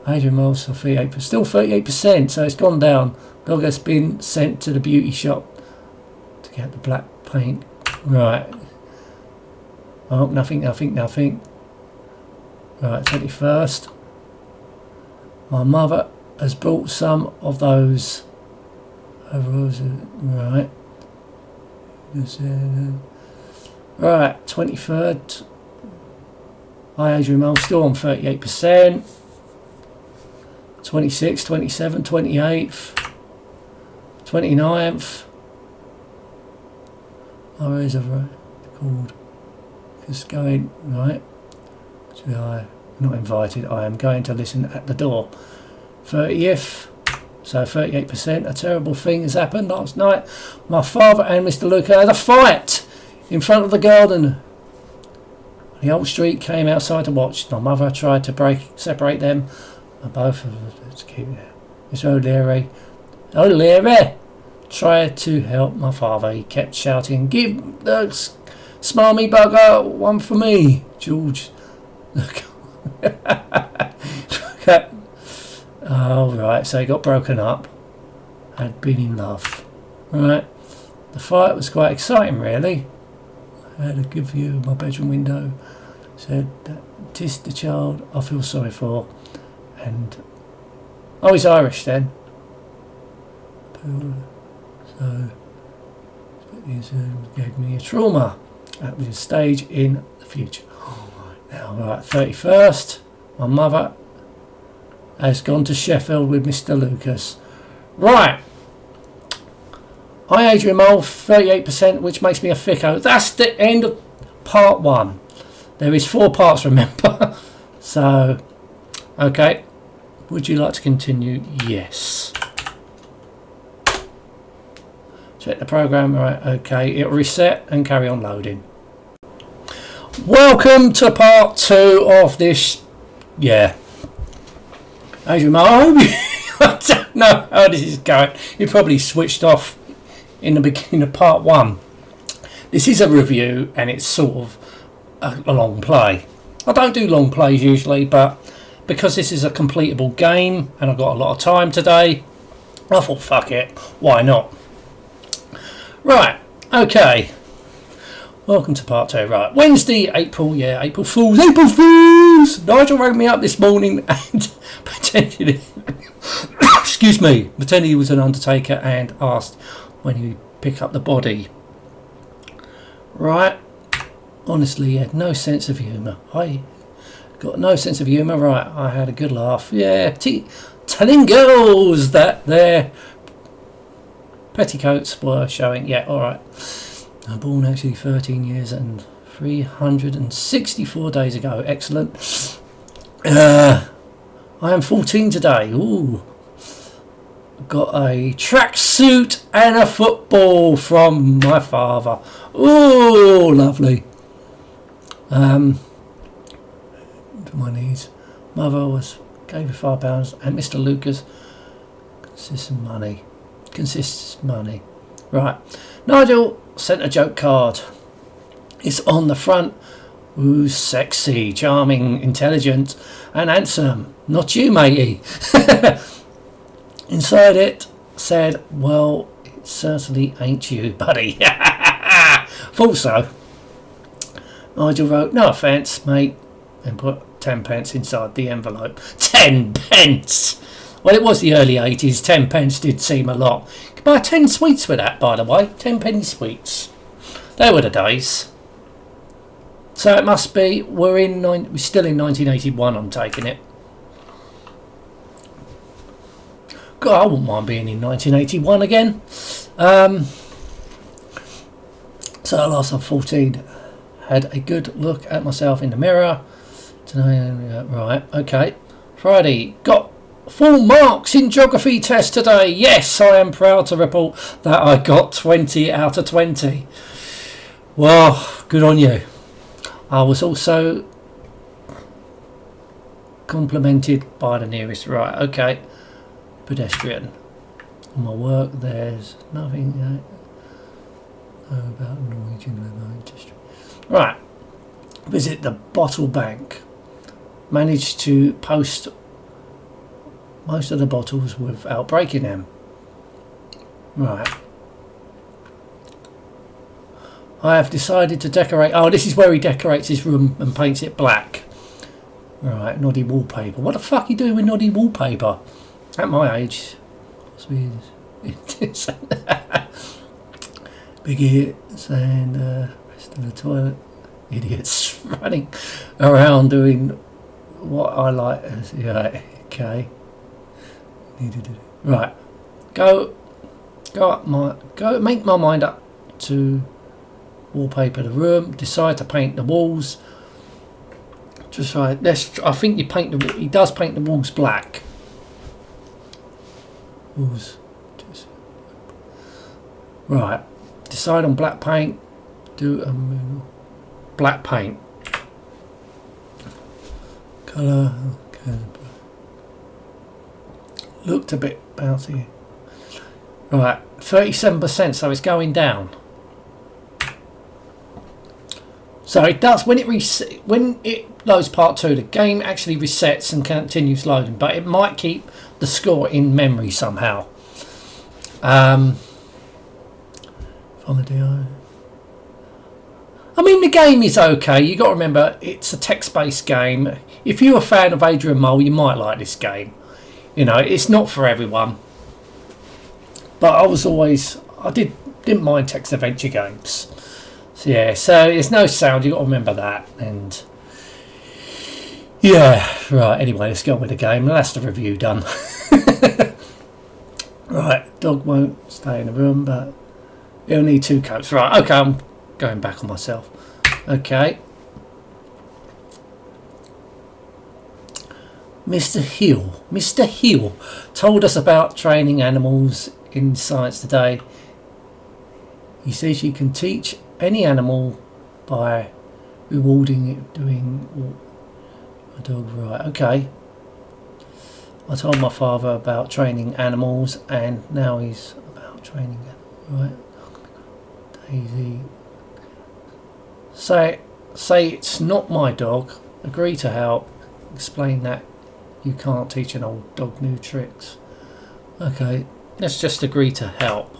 Adrian Miles for 38%. Still 38%, so it's gone down. Dog has been sent to the beauty shop to get the black paint. Right. Oh, nothing. Right, 21st. My mother has bought some of those overalls. Right. Right, 23rd. Hi Adrian Miles, still on 38%. 26th, 27th, 28th, 29th. Oh, where is it called? Just going, right. I'm not invited, I am going to listen at the door. 30th, so 38%. A terrible thing has happened last night. My father and Mr. Luca had a fight in front of the garden. The old street came outside to watch. My mother tried to separate them. And both of us keep it. Mr. O'Leary tried to help my father. He kept shouting, "Give the smarmy bugger one for me, George." Oh right, so he got broken up. Had been in love. Right. The fight was quite exciting, really. I had a good view of my bedroom window. Said that "'Tis the child I feel sorry for." And oh, he's Irish then. So he gave me a trauma. That was a stage in the future. Now, right, 31st. My mother has gone to Sheffield with Mr. Lucas. Right. I Adrian Mole, 38%, which makes me a thicko. That's the end of part 1. There is 4 parts, remember. So, okay. Would you like to continue? Yes. Select the program, right, okay, it'll reset and carry on loading. Welcome to part 2 of this, Adrian, I don't know how this is going. You probably switched off in the beginning of part 1. This is a review and it's sort of a long play. I don't do long plays usually, but because this is a completable game and I've got a lot of time today, I thought fuck it, why not? Right, okay. Welcome to part 2. Right, Wednesday, April Fools! Nigel rang me up this morning and pretended he was an undertaker and asked when he would pick up the body. Right, honestly, he had no sense of humour. I got no sense of humour. Right, I had a good laugh. Yeah, telling girls that their petticoats were showing. Yeah, alright. I'm born actually 13 years and 364 days ago. Excellent. I am 14 today. Ooh. Got a tracksuit and a football from my father. Ooh, lovely. To my knees. Mother gave me £5 and Mr. Lucas consists money. Right. Nigel sent a joke card. It's on the front. Ooh, sexy, charming, intelligent and handsome. Not you, matey. Inside it said, well, it certainly ain't you, buddy. Thought so. Nigel wrote, no offence, mate, and put 10 pence inside the envelope. 10 pence! Well, it was the early 80s. 10 pence did seem a lot. You could buy 10 sweets with that, by the way. 10 penny sweets. They were the days. So it must be, we're still in 1981, I'm taking it. God, I wouldn't mind being in 1981 again. So at last I'm 14. Had a good look at myself in the mirror. Right, okay. Friday, got full marks in geography test today. Yes, I am proud to report that I got 20 out of 20. Well, good on you. I was also complimented by the nearest. Right, okay. Pedestrian. On my work, there's nothing about Norwegian leather industry. Right. Visit the bottle bank. Managed to post most of the bottles without breaking them. Right. I have decided to decorate. Oh, this is where he decorates his room and paints it black. Right, noddy wallpaper. What the fuck are you doing with noddy wallpaper? At my age. Big hits and rest of the toilet. Idiots running around doing what I like. Yeah, okay. Right. Make my mind up to wallpaper the room. Decide to paint the walls. Just right. I think he does paint the walls black. Walls. Right. Decide on black paint. Do a black paint. Colour. Okay. Looked a bit bouncy. Right, 37%, so it's going down. So it does when it loads part 2. The game actually resets and continues loading, but it might keep the score in memory somehow. From the DI. I mean, the game is okay. You got to remember, it's a text-based game. If you're a fan of Adrian Mole, you might like this game. You know, it's not for everyone. But I didn't mind text adventure games. So yeah, so there's no sound. You got to remember that. And yeah, right. Anyway, let's go on with the game. That's the review done. Right, dog won't stay in the room, but he'll need 2 coats. Right, okay. I'm going back on myself. Okay. Mr. Hill told us about training animals in science today. He says you can teach any animal by rewarding it doing a dog right. Okay. I told my father about training animals, and now he's about training right. Daisy. Say it's not my dog. Agree to help. Explain that you can't teach an old dog new tricks. Okay, let's just agree to help.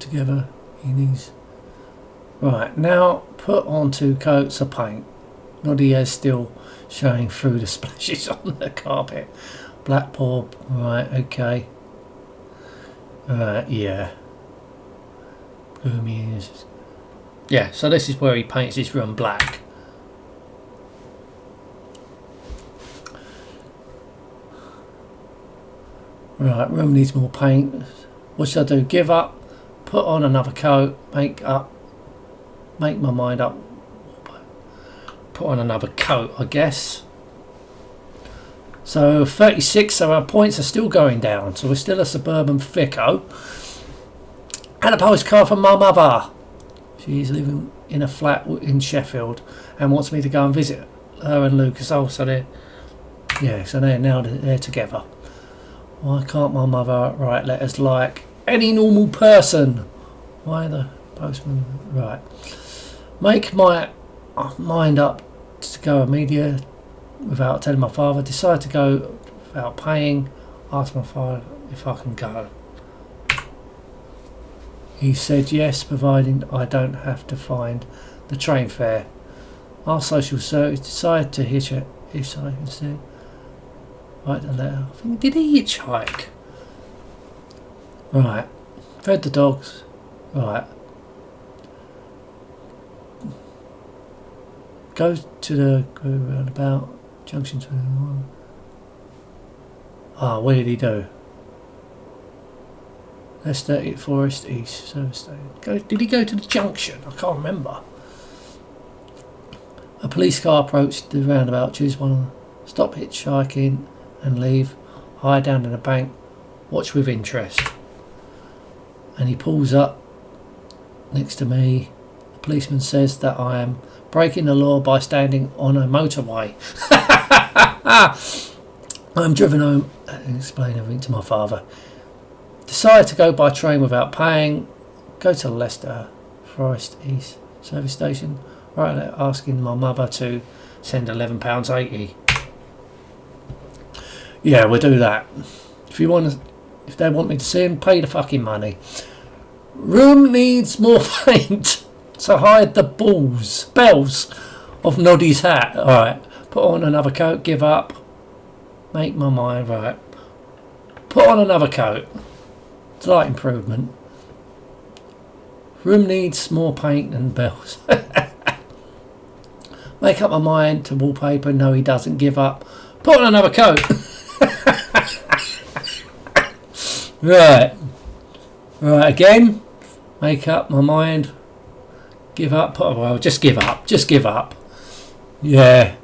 Together he needs. Right, now put on 2 coats of paint. Noddy is still showing through the splashes on the carpet. Black paw, right, okay. Yeah. Gloomy is. Yeah, so this is where he paints his room black. Right, room needs more paint. What should I do? Give up, put on another coat, make my mind up, put on another coat, I guess. So 36, so our points are still going down. So we're still a suburban thicko. And a postcard from my mother. She's living in a flat in Sheffield and wants me to go and visit her and Lucas. Oh, so they're together. Why can't my mother write letters like any normal person? Why the postman? Right. Make my mind up to go immediate without telling my father. Decide to go without paying. Ask my father if I can go. He said yes, providing I don't have to find the train fare. Our social service decided to hitchhike instead. Write the letter. I think, did he hitchhike? Right. Fed the dogs. Right. Go to the roundabout. Junction 21. What did he do? Leicester Forest East Service Station. Did he go to the junction? I can't remember. A police car approached the roundabout. Choose one. Stop hitchhiking and leave. Hide down in a bank. Watch with interest. And he pulls up next to me. The policeman says that I am breaking the law by standing on a motorway. I'm driven home and explain everything to my father. Decide to go by train without paying. Go to Leicester Forest East Service Station. Right, asking my mother to send £11.80. Yeah, we'll do that. If they want me to see him, pay the fucking money. Room needs more paint to hide the bells of Noddy's hat. Alright, put on another coat, give up. Make my mind right. Put on another coat. Slight improvement. Room needs more paint and bells. Make up my mind to wallpaper. No, he doesn't. Give up. Put on another coat. Right. Right, again. Make up my mind. Give up. Well, just give up. Just give up. Yeah.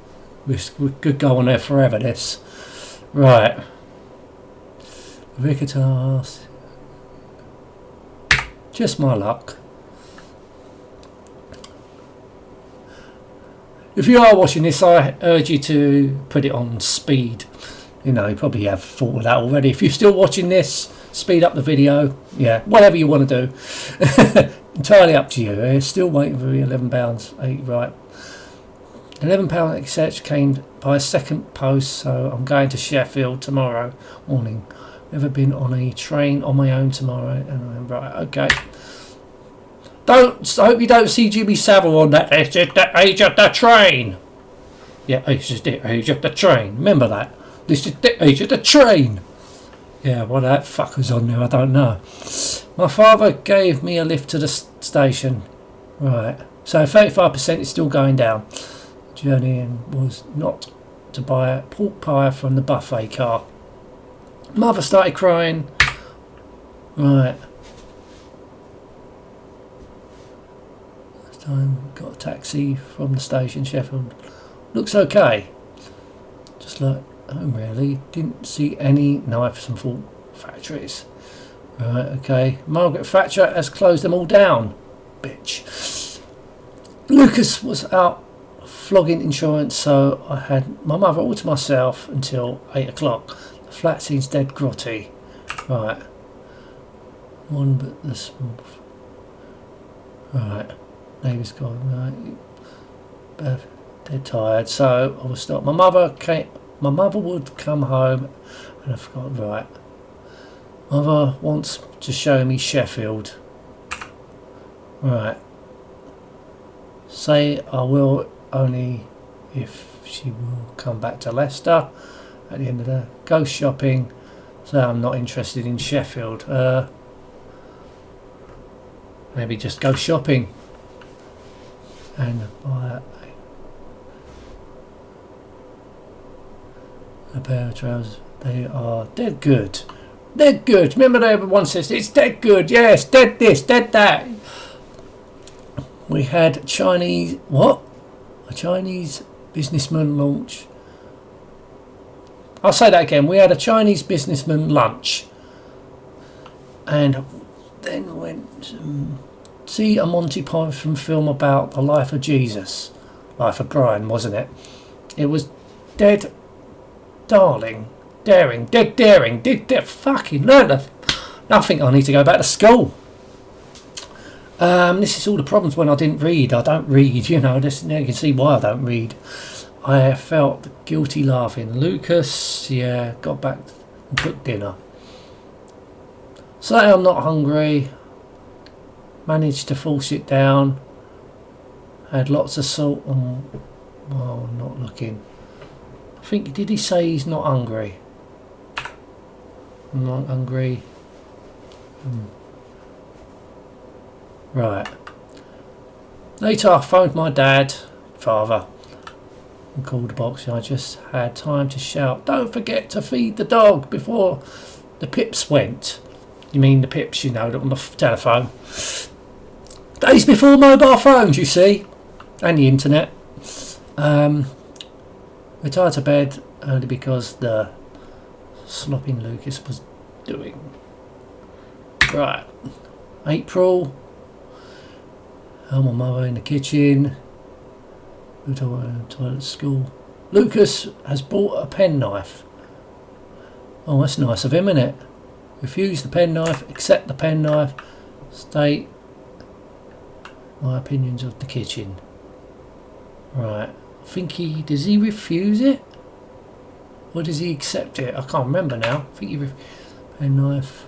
We could go on there forever, this. Right. Vicaritas. Just my luck. If you are watching this, I urge you to put it on speed. You know, you probably have thought of that already. If you're still watching this, speed up the video. Yeah, whatever you want to do. Entirely up to you. It's still waiting for the £11.80, right. £11 exchange came by a second post, so I'm going to Sheffield tomorrow morning. Never been on a train on my own tomorrow, and I'm right. Okay. I hope you don't see Jimmy Savile on that. It's just the age of the train. Yeah, it's just the age of the train. Remember that. This is the age of the train. Yeah, what that fucker's on there, I don't know. My father gave me a lift to the station. Right. So 35% is still going down. Journey was not to buy a pork pie from the buffet car. Mother started crying. Right. This time got a taxi from the station, Sheffield. Looks okay. Just like home really. Didn't see any knives and fork factories. Right, okay. Margaret Thatcher has closed them all down. Bitch. Lucas was out flogging insurance, so I had my mother all to myself until 8 o'clock. The flat seems dead grotty. Right. One but this. Right. Neighbour's gone. Right. Dead tired, so I was stop. My mother would come home, and I forgot. Right. Mother wants to show me Sheffield. Right. Say I will only if she will come back to Leicester at the end of the go shopping. So I'm not interested in Sheffield. Maybe just go shopping and buy a pair of trousers. They are dead good. Dead good. Remember everyone says it's dead good. Yes, dead this, dead that. We had Chinese what? A Chinese businessman launch. I'll say that again. We had a Chinese businessman lunch, and then went see a Monty Python film about the life of Jesus, life of Brian, wasn't it? It was dead. Darling, daring, fucking nothing. I need to go back to school. This is all the problems when I didn't read. I don't read, you know. This, now you can see why I don't read. I felt guilty laughing. Lucas, yeah, got back and cooked dinner. Say I'm not hungry. Managed to force it down. Had lots of salt and well, not looking. I think, did he say he's not hungry? I'm not hungry. Right. Later I phoned my father, and called the box. I just had time to shout, "Don't forget to feed the dog," before the pips went. You mean the pips, you know, on the telephone. Days before mobile phones, you see, and the internet. Retired to bed only because the slopping Lucas was doing. Right. April. My mother in the kitchen. Toilet at school. Lucas has bought a penknife. Oh, that's nice of him, isn't it? Refuse the penknife, accept the penknife, state my opinions of the kitchen. Right. I think does he refuse it? Or does he accept it? I can't remember now. I think he penknife.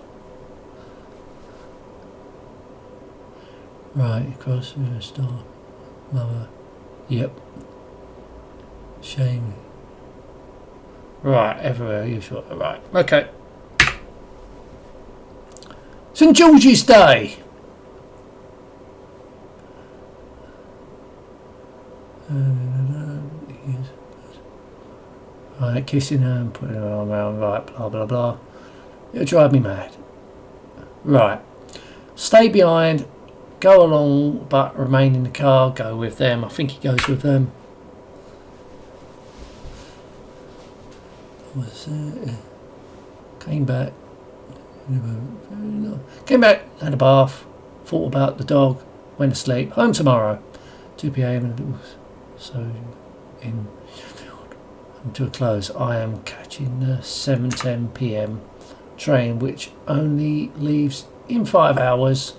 Right, across the store. Mother. Yep. Shame. Right, everywhere usual. Right, okay. St George's Day. Right, kissing her and putting her arm around, right, blah blah blah. It'll drive me mad. Right. Stay behind, go along, but remain in the car, go with them. I think he goes with them. Came back, had a bath, thought about the dog, went to sleep. Home tomorrow, 2 p.m. So in to a close. I am catching the 7:10 p.m. train, which only leaves in 5 hours.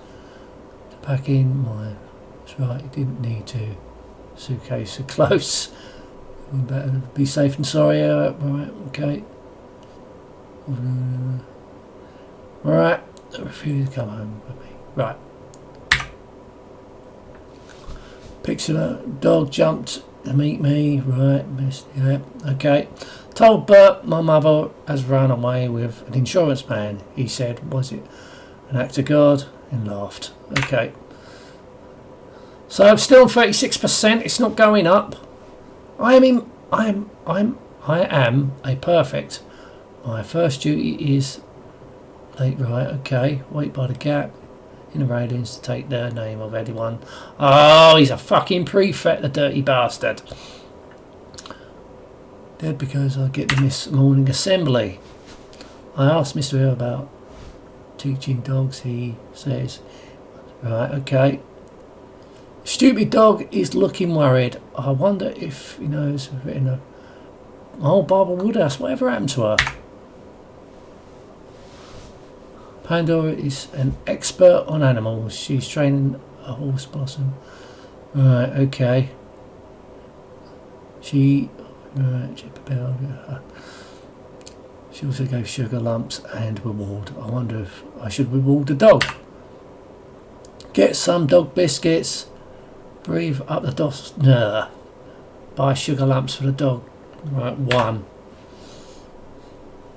To pack in my. That's right. Didn't need to. Suitcase so close. Better be safe and sorry. Right. Okay. Right. I refuse to come home with me. Right. Picture dog jumped to meet me. Right. Missed. Yeah. Okay. Told Bert my mother has run away with an insurance man. He said, "Was it an act of God?" And laughed. Okay. So I'm still on 36%. It's not going up. I am a perfect. My first duty is late. Right. Okay. Wait by the gap in the railings to take the name of anyone. Oh, he's a fucking prefect, the dirty bastard. Dead because I get them this morning assembly. I asked Mr. Hill about teaching dogs. He says, right, okay. Stupid dog is looking worried. I wonder if he knows written a Barbara Woodhouse. Whatever happened to her? Pandora is an expert on animals. She's training a horse blossom. Right, okay. She also gave sugar lumps and reward. I wonder if I should reward the dog. Get some dog biscuits. Breathe up the dos. Nah. Buy sugar lumps for the dog. Right, 1.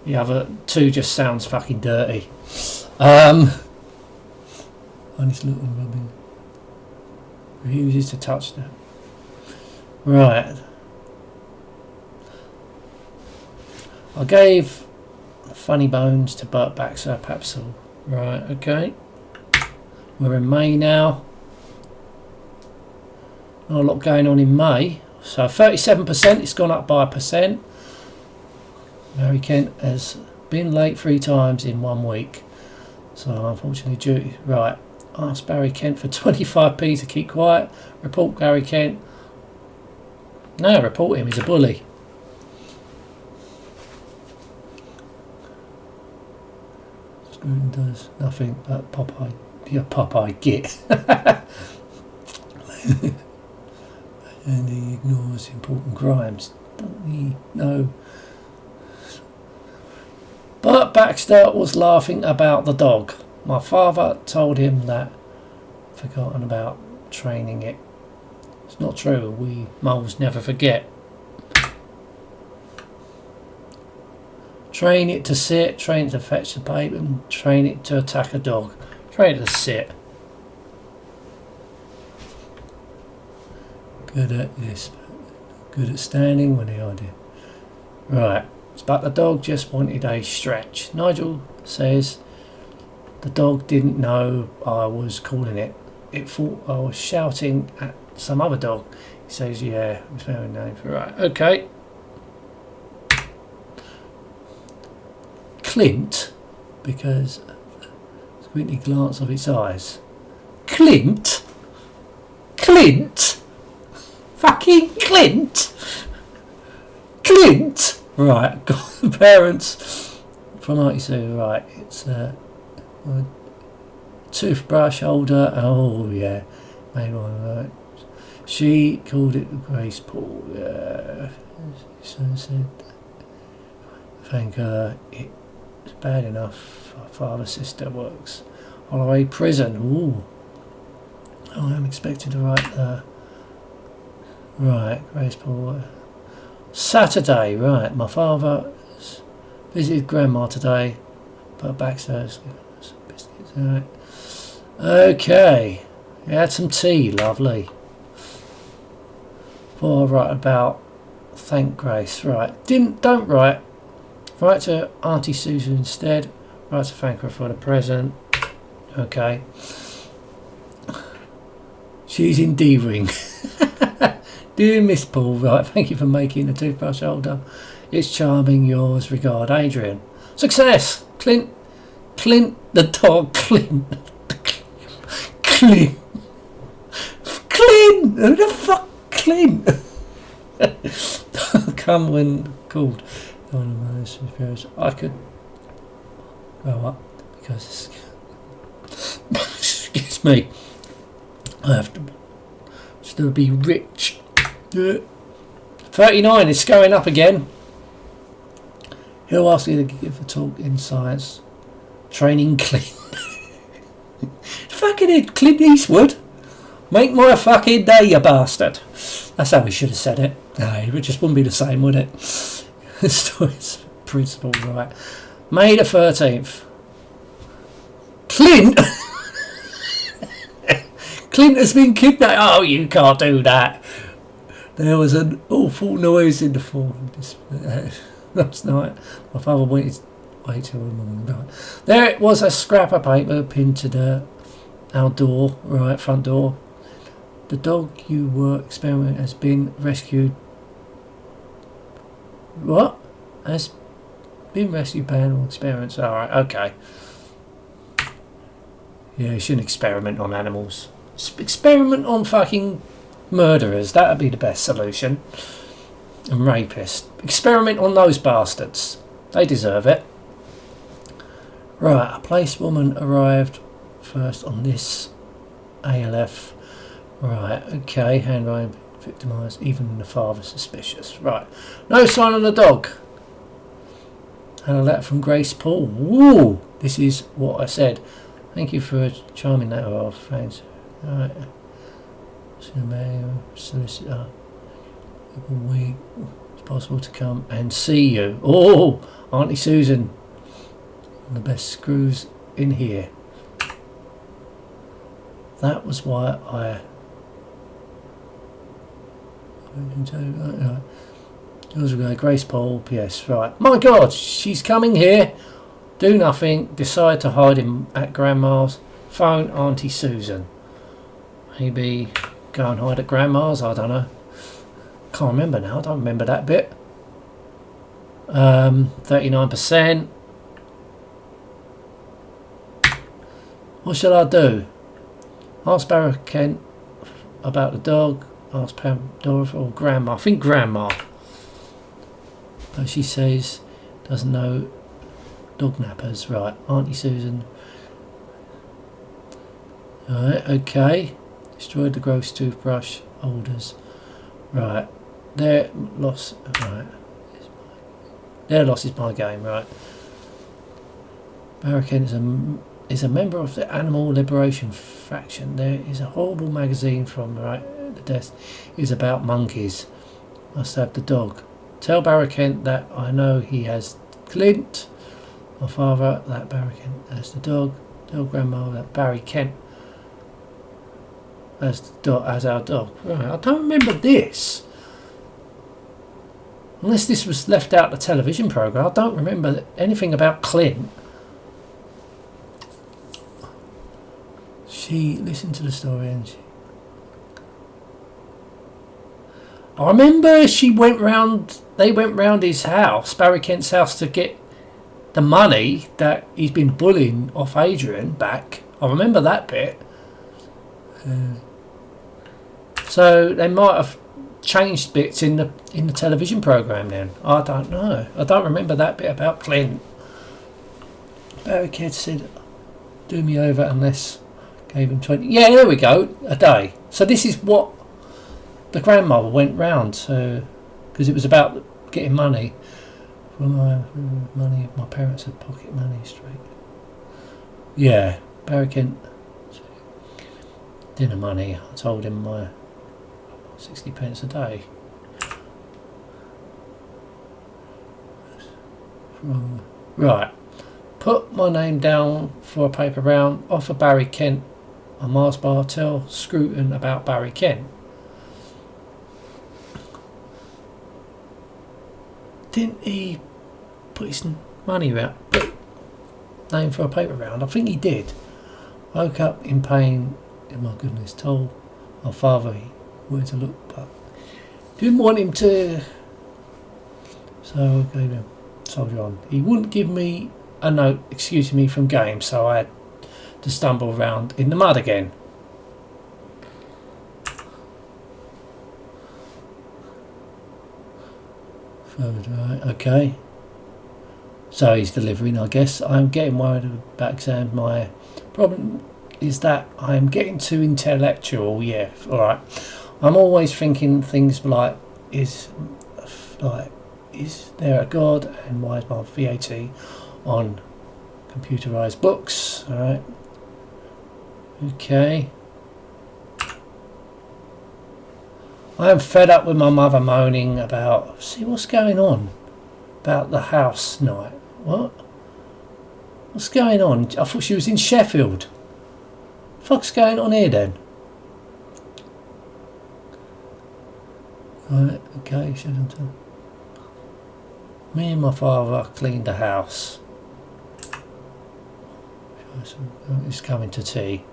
The other 2 just sounds fucking dirty. On his little rubbing. Refuses to touch that. Right. I gave funny bones to Burt Baxter Papsel. Right, okay. We're in May now. Not a lot going on in May. So 37%, it's gone up by 1%. Mary Kent has been late 3 times in 1 week. So unfortunately due. Right. Ask Barry Kent for 25p to keep quiet. Report Gary Kent. No, report him, he's a bully. Scruton does nothing but Popeye. Yeah, Popeye git. And he ignores important crimes. Don't he know? Burt Baxter was laughing about the dog. My father told him that. Forgotten about training it. It's not true. We moles never forget. Train it to sit, train it to fetch the paper, and train it to attack a dog. Train it to sit. Good at this, good at standing when the idea. Right, but the dog just wanted a stretch. Nigel says the dog didn't know I was calling it. It thought I was shouting at some other dog. He says, yeah, it's my name. Right, okay. Clint, because squinty glance of its eyes. Clint? Clint? Fucking Clint! Clint! Right, got the parents from 92, right, it's a toothbrush holder. Oh, yeah, made one, right. She called it the Grace Pool, yeah. So said, thank her, it's bad enough. Our father's sister works Holloway prison. Ooh. Oh, I'm expected to write right, Grace Pool. Saturday, right. My father visited Grandma today. Put backstairs. Some biscuits. Alright. Okay. You had some tea, lovely. Before I write about thank Grace. Right. Don't write. Write to Auntie Susan instead. Write to thank her for the present. Okay. She's endeavouring. Dear Miss Paul, right, thank you for making the toothbrush holder. It's charming. Yours regard, Adrian. Success! Clint the dog, Clint. Clint! Who the fuck Clint? Come when called. I could grow up because excuse me, I have to still be rich. 39, it's going up again. Who asked you to give a talk in science? Training Clint. Fucking Clint Eastwood. Make my fucking day, you bastard. That's how we should have said it. No, it just wouldn't be the same, would it? Story's principle, right. May the 13th. Clint! Clint has been kidnapped. Oh, you can't do that. There was an awful noise in the phone last night. My father waited way till the morning. Right. There it was, a scrap of paper pinned to our door, right, front door. The dog you were experimenting has been rescued. What? Has been rescued by animal experiments. Alright, okay. Yeah, you shouldn't experiment on animals. Experiment on fucking murderers. That'd be the best solution. And rapists. Experiment on those bastards. They deserve it. Right, a policewoman arrived first on this ALF. Right, okay, handwriting victimised, even the father suspicious. Right, no sign of the dog. And a letter from Grace Paul. Woo! This is what I said. Thank you for a charming letter of thanks. Right. Solicitor. It's possible to come and see you. Oh, Auntie Susan. The best screws in here. That was why I Grace Paul, PS. Right. My God, she's coming here. Do nothing. Decide to hide him at Grandma's. Phone Auntie Susan. Maybe go and hide at Grandma's. I don't know. Can't remember now. I don't remember that bit. 39%. What shall I do? Ask Barra Kent about the dog. Ask Pandora or Grandma. I think Grandma. But she says doesn't know dog nappers. Right. Auntie Susan. Alright, okay. Destroyed the gross toothbrush holders. Right. Their loss. Right. Their loss is my game. Right. Barra Kent is a member of the Animal Liberation Faction. There is a horrible magazine from the desk is about monkeys. Must have the dog. Tell Barra Kent that I know he has Clint, my father, that Barra Kent has the dog. Tell Grandma that Barry Kent has our dog. Right, I don't remember this. Unless this was left out of the television programme, I don't remember anything about Clint. She listened to the story and I remember they went round his house, Barry Kent's house, to get the money that he's been bullying off Adrian back. I remember that bit. So they might have changed bits in the television programme then. I don't know. I don't remember that bit about Clint. Barry Kent said, do me over unless gave him 20. Yeah, there we go. A day. So this is what the grandmother went round to, because it was about getting money from money. My parents had pocket money straight. Yeah, Barry Kent dinner money. I told him my 60 pence a day. Right. Put my name down for a paper round. Offer Barry Kent a Mars bar. Tell Scruton about Barry Kent. Didn't he put his money out? Name for a paper round? I think he did. Woke up in pain. Oh my goodness. Told my father where to look, but didn't want him to. So I gave him soldier on. He wouldn't give me a note excusing me from game, so I had to stumble around in the mud again. Right, okay. So he's delivering, I guess. I'm getting worried about exams. My problem is that I'm getting too intellectual. Yeah, alright. I'm always thinking things like, is there a God, and why is my VAT on computerized books? Alright. Okay. I am fed up with my mother moaning about, see what's going on about the house night. What? What's going on? I thought she was in Sheffield. What the fuck's going on here then? Right, okay, me and my father cleaned the house. It's coming to tea.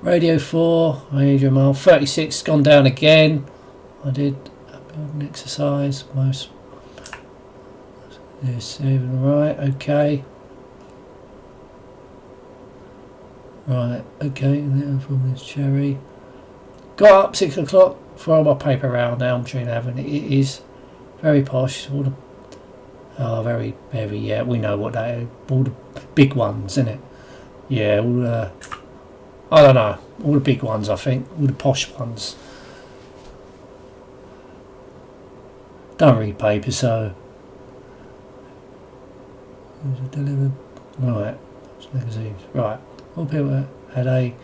Radio 4, Adrian Mile, 36, gone down again. I did a building exercise, most Yes, right, okay. Right, okay, now from this cherry. Got up 6 o'clock, throw my paper around Elm Tree Avenue. It is very posh. All the very, very, yeah, we know what that is. All the big ones, isn't it? Yeah, all the, I don't know, all the big ones, I think. All the posh ones. Don't read paper, so. Delivered. Right, magazines. Right, all people had a.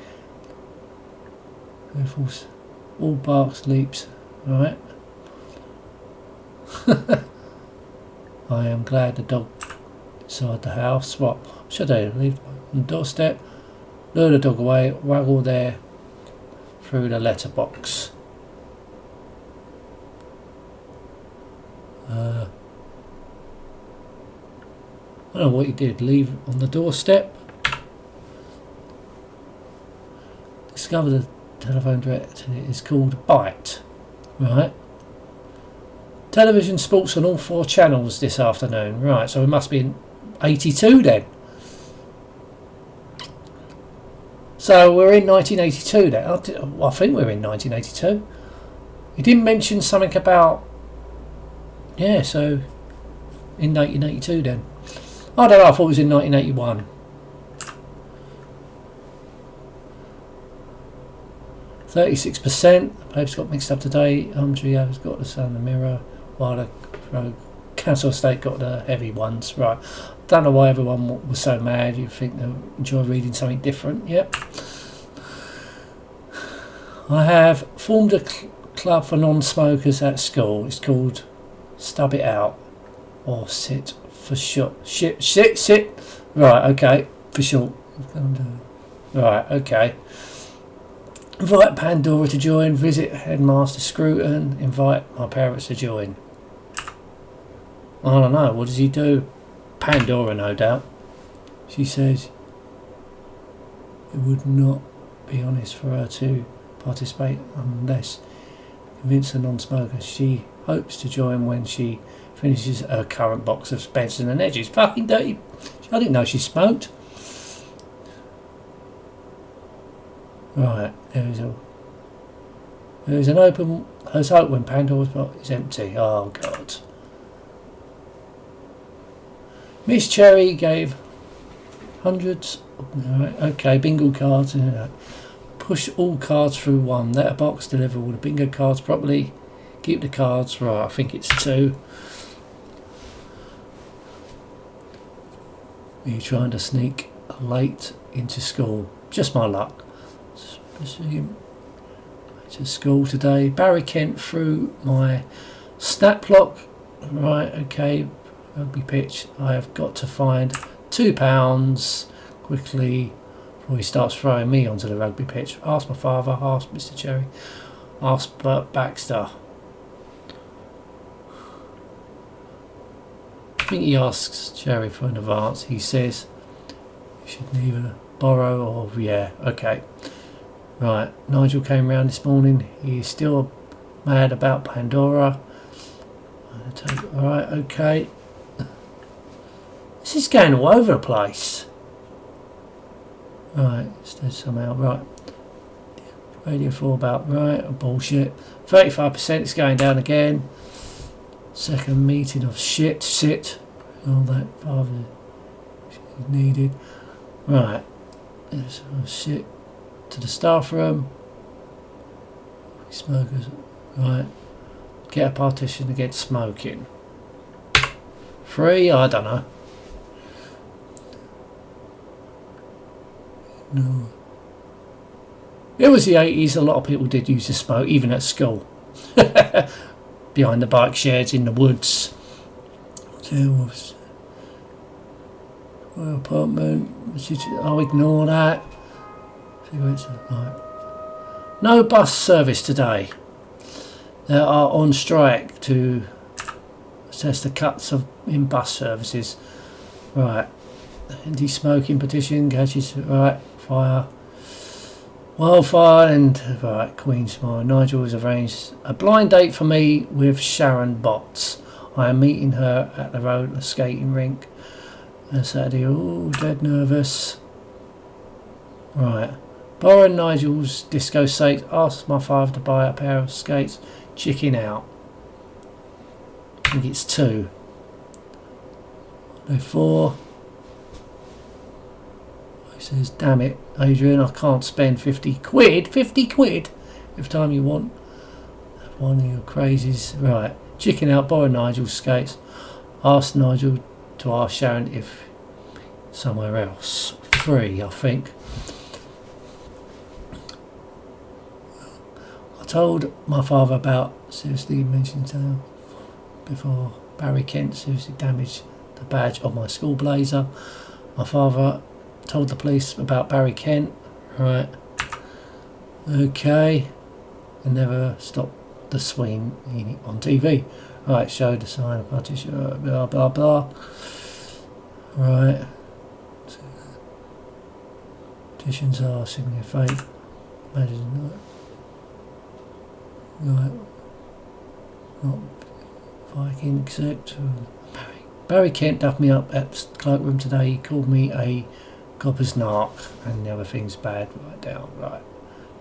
All barks, leaps. Right. I am glad the dog inside the house. What should I leave on the doorstep? Lure the dog away, waggle there through the letterbox. I don't know what he did. Leave on the doorstep. Discover the telephone directory is called Byte. Right. Television sports on all 4 channels this afternoon. Right, so we must be in 82 then. So we're in 1982 then. I think we're in 1982. He didn't mention something about... Yeah, so in 1982 then. I don't know, I thought it was in 1981. 36%. Paper's got mixed up today. Tree has got the sun and the mirror, while the council estate got the heavy ones. Right. Don't know why everyone was so mad. You think they enjoy reading something different. Yep. I have formed a club for non-smokers at school. It's called Stub It Out, or Sit for short. Sit. Right, okay. For short. Right, okay. Invite Pandora to join. Visit Headmaster Scruton. Invite my parents to join. I don't know. What does he do? Pandora, no doubt. She says it would not be honest for her to participate unless convinced a non-smoker. She hopes to join when she finishes her current box of Spencer and Edges. Fucking dirty. I didn't know she smoked. Right, there is an open hope when Pandora's box is empty. Oh God. Miss Cherry gave hundreds. Right, okay, bingo cards. Push all cards through one. Letterbox, deliver all the bingo cards properly. Keep the cards. Right, I think it's 2. Are you trying to sneak late into school? Just my luck. To school today. Barry Kent threw my snap lock. Right, okay. Rugby pitch. I have got to find £2 quickly before he starts throwing me onto the rugby pitch. Ask my father, ask Mr. Cherry, ask Bert Baxter. I think he asks Cherry for an advance. He says you should neither borrow or... Yeah, okay. Right, Nigel came round this morning. He is still mad about Pandora. Alright, okay. This is going all over the place. Right, there's somehow, right. Radio 4 about, right, bullshit. 35%, it's going down again. Second meeting of sit. All that father needed. Right, there's shit. To the staff room. Smokers. Right. Get a partition against smoking. 3, I don't know. No. It was the 80s. A lot of people did use to smoke, even at school. Behind the bike sheds in the woods. There was apartment. I'll ignore that. Right. No bus service today. They are on strike to assess the cuts in bus services. Right. Anti-smoking petition. Gages. Right. Fire. Wildfire and right. Queen's Mile. Nigel has arranged a blind date for me with Sharon Botts. I am meeting her at the roller skating rink on Saturday. Oh, dead nervous. Right. Borrow Nigel's disco skates. Asked my father to buy a pair of skates. Chicken out. I think it's 2. No, 4. He says, damn it, Adrian, I can't spend 50 quid. 50 quid every time you want one of your crazies. Right. Chicken out, borrow Nigel's skates. Ask Nigel to ask Sharon if somewhere else. 3, I think. I told my father about seriously mentioned before Barry Kent seriously damaged the badge of my school blazer. My father told the police about Barry Kent. Right. Okay. And never stopped the swing on TV. Right, showed the sign of partition, blah blah blah. Right. Petitions are signaling fate. Imagine not. Right. Not Viking except Barry Kent duffed me up at the cloakroom today. He called me a copper's narc and the other things bad. Right down. Right.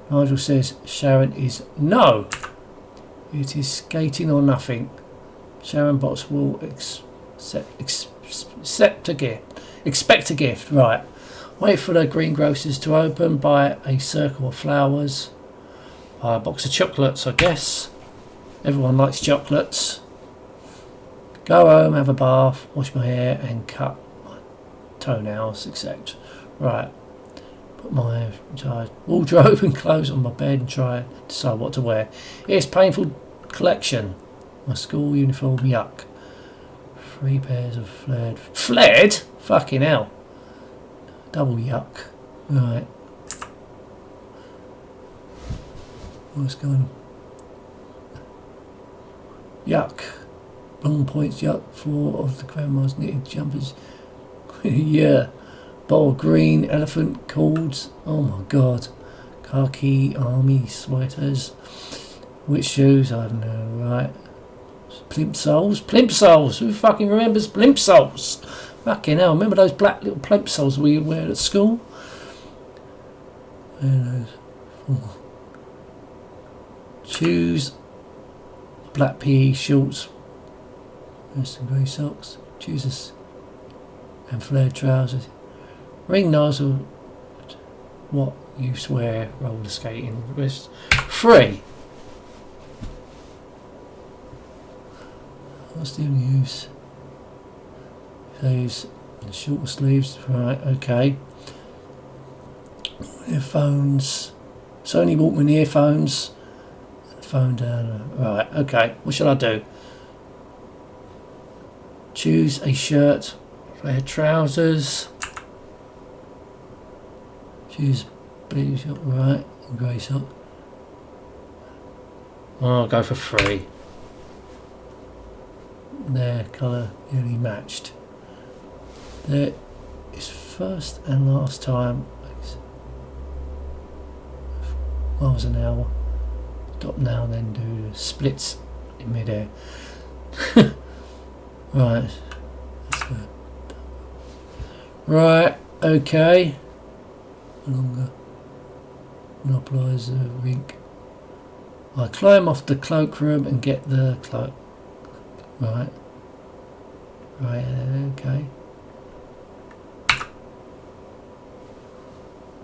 Nigel says Sharon is no. It is skating or nothing. Sharon Box will expect a gift. Right. Wait for the greengrocers to open. Buy a circle of flowers. Buy a box of chocolates, I guess. Everyone likes chocolates. Go home, have a bath, wash my hair and cut my toenails, etc. Right. Put my entire wardrobe and clothes on my bed and try to decide what to wear. It's painful collection. My school uniform, yuck. 3 pairs of flared. Flared? Fucking hell. Double yuck. Right. What's going on? Yuck. Long points, yuck. 4 of the grandma's knitted jumpers. Yeah. Bottle green, elephant cords. Oh my god. Khaki army sweaters. Which shoes? I don't know. Right. Plimsolls? Plimsolls! Who fucking remembers plimsolls? Fucking hell. Remember those black little plimsolls we wear at school? Shoes. Black PE shorts. Some grey socks. Jesus. And flared trousers. Ring nozzle. What you swear roller skating. Wrist. 3. What's the only use? Those short sleeves. Right, okay. Earphones. Sony Walkman earphones. Phone down. Right, okay. What shall I do? Choose a shirt. Flared trousers. Choose blue sock, right, and grey sock. I'll go for 3. Their colour nearly matched. There is first and last time. Miles an hour. Stop now and then do the splits in midair. Right. Let's go. Right, okay. Longer. Monopolise the rink. I climb off the cloakroom and get the cloak. Right. Right, okay.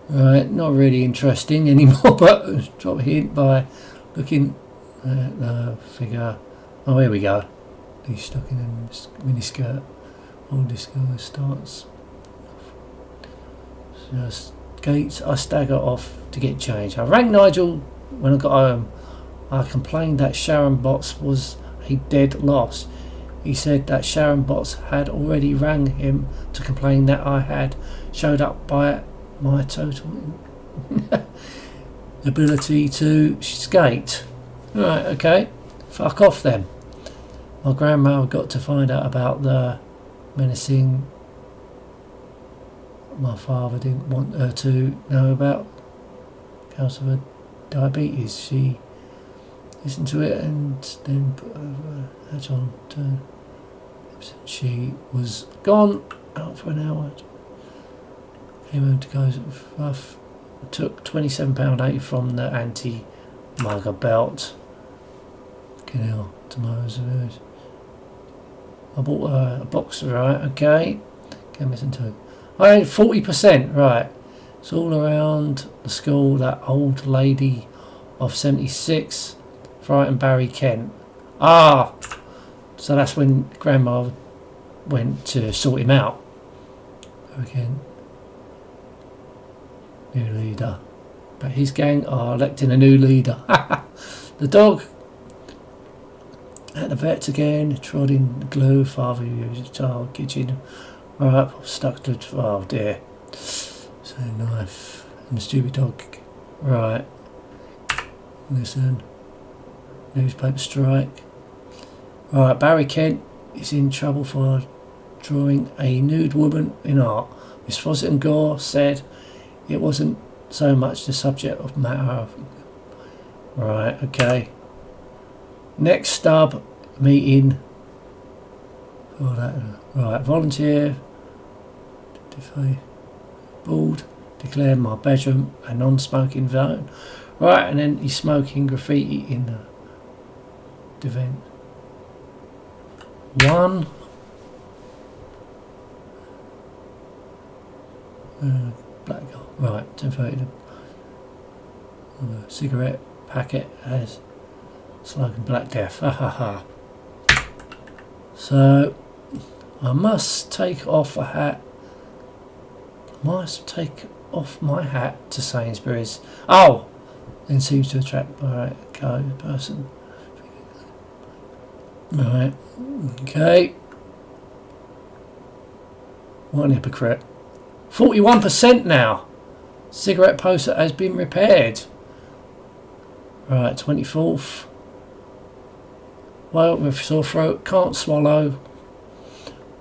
Right, not really interesting anymore, but drop a hint by looking at the figure. Oh, here we go. He's stuck in a mini skirt. All this girl starts. Just gates. I stagger off to get changed. I rang Nigel when I got home. I complained that Sharon Box was a dead loss. He said that Sharon Box had already rang him to complain that I had showed up by my total ability to skate. Right, okay. Fuck off then. My grandma got to find out about the menacing. My father didn't want her to know about because of her diabetes. She listened to it and then put her hat on to She was gone out for an hour. Came home to go rough. Took £27.80 from the anti-mugger belt. Fucking hell, tomorrow's news. I bought a box, right, okay. Can't listen to it. I had 40%, right. It's all around the school, that old lady of 76, frightened Barry Kent. Ah! So that's when Grandma went to sort him out. Again. New leader. But his gang are electing a new leader. The dog at the vets again, trod in the glue. Father used a towel, kitchen. Right, stuck to. Oh dear. So knife and the stupid dog. Right. Listen. Newspaper strike. Right, Barry Kent is in trouble for drawing a nude woman in art. Miss Fawcett and Gore said it wasn't so much the subject of matter. Right, okay. Next stub meeting. Oh, that. Right, volunteer. Board. Declared my bedroom a non-smoking zone. Right, and then he's smoking graffiti in the event. 1. Black. Right, 10:30. Cigarette packet has slogan Black Death. Ha ha ha. So I must take off a hat. Must take off my hat to Sainsbury's. Oh, then seems to attract my person. Right. Okay. What an hypocrite. 41% now. Cigarette poster has been repaired. Right, 24th. Well, with sore throat, can't swallow.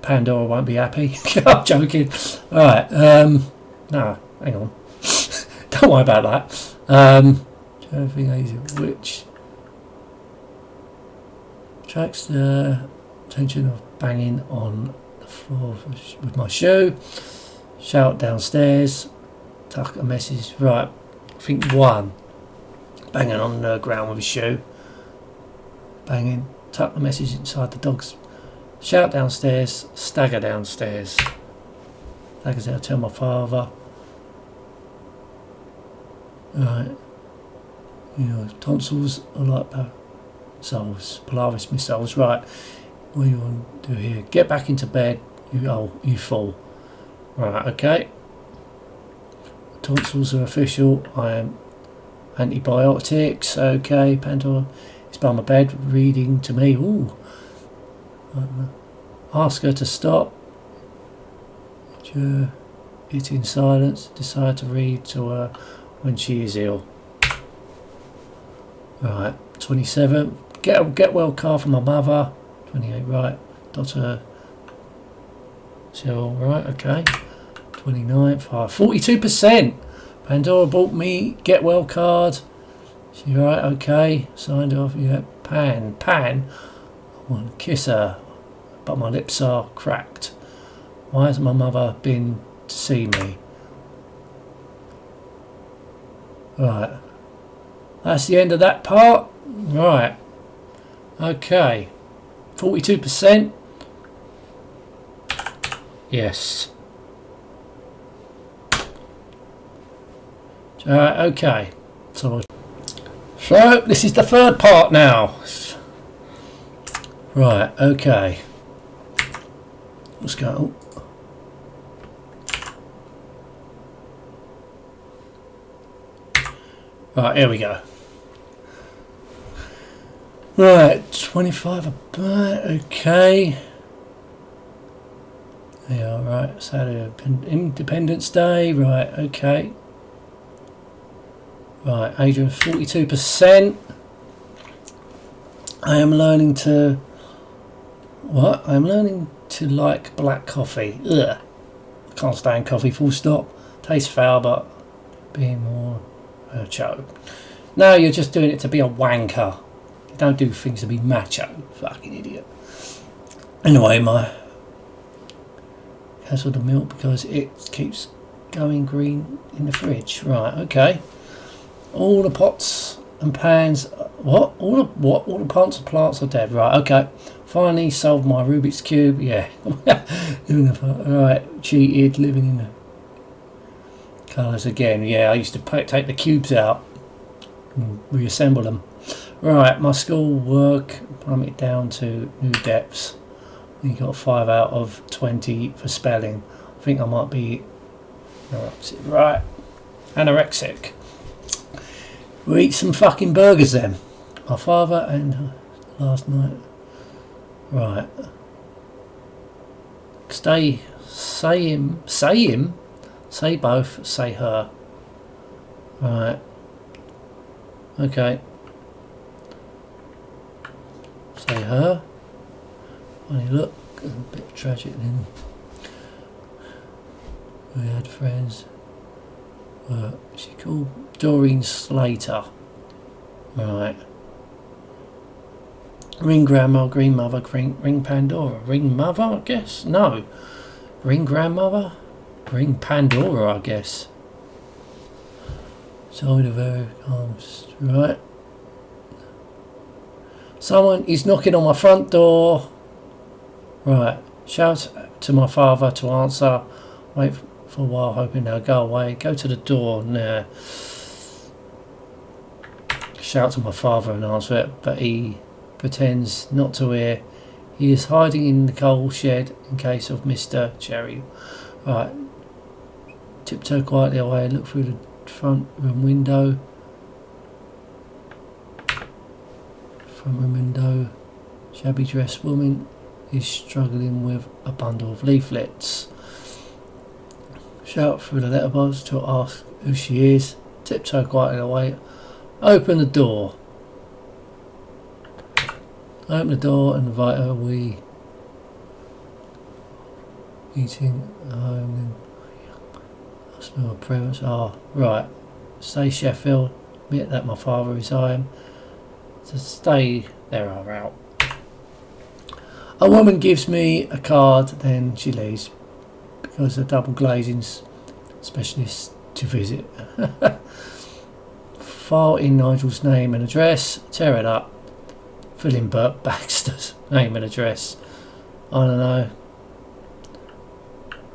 Pandora won't be happy. I'm joking. Right, no, hang on. Don't worry about that. Which attracts the attention of banging on the floor with my shoe. Shout downstairs. Tuck a message. Right, I think 1. Banging on the ground with his shoe. Banging. Tuck the message inside the dog's. Shout downstairs. Stagger downstairs. Staggers out. Tell my father. Right. You know, tonsils are like missiles. Polaris missiles. Right. What do you want to do here? Get back into bed. You fool. Right. Okay. Tonsils are official. I am antibiotics. Okay, Pandora is by my bed reading to me. Ooh. Ask her to stop. It's in silence. Decide to read to her when she is ill. Right. 27. Get well card from my mother. 28. Right. Doctor. So right. Okay. 29th. 42%. Pandora bought me get well card. She right, okay. Signed off. Yeah. Pan. I want to kiss her, but my lips are cracked. Why hasn't my mother been to see me? Right. That's the end of that part. Right. Okay. 42%. Yes. Okay. So this is the third part now. Right, okay. Let's go. Right, here we go. Right, 25 a bit, okay. Yeah, right, Saturday, Independence Day, right, okay. Right, Adrian, 42%. I am learning to... What? I'm learning to like black coffee. Ugh. I can't stand coffee, full stop. Tastes foul, but being more macho. No, you're just doing it to be a wanker. You don't do things to be macho. Fucking idiot. Anyway, my cancelled the milk because it keeps going green in the fridge. Right, okay. All the pots and pans. What? All the pots and plants are dead. Right, okay. Finally solved my Rubik's Cube. Yeah. Right, cheated, living in the colours again. Yeah, I used to take the cubes out and reassemble them. Right, my school work plummeted down to new depths. You got 5 out of 20 for spelling. I think I might be right. Anorexic. We eat some fucking burgers then. My father and last night. Right. Say both, say her. Right. Okay. Say her. Funny look, a bit tragic then. We had friends. She called Doreen Slater. Right. Ring grandma, green mother, ring Pandora. Ring mother, I guess? No. Ring grandmother? Ring Pandora, I guess. Side of her arms. Right. Someone is knocking on my front door. Right. Shout to my father to answer. Wait for a while, hoping they'll go away. Go to the door. Nah. Shout to my father and answer it, but he pretends not to hear. He is hiding in the coal shed in case of Mr. Cherry. Right. Tiptoe quietly away. Look through the front room window. Front room window. Shabby dressed woman is struggling with a bundle of leaflets. Shout through the letterbox to ask who she is. Tiptoe quietly away. Open the door. Open the door and invite her. We eating at home. I smell a presence. Ah, right. Stay Sheffield. Admit that my father is home. To stay there are out. A woman gives me a card, then she leaves because the double glazing's specialist to visit. File in Nigel's name and address. Tear it up. Fill in Bert Baxter's name and address. I don't know.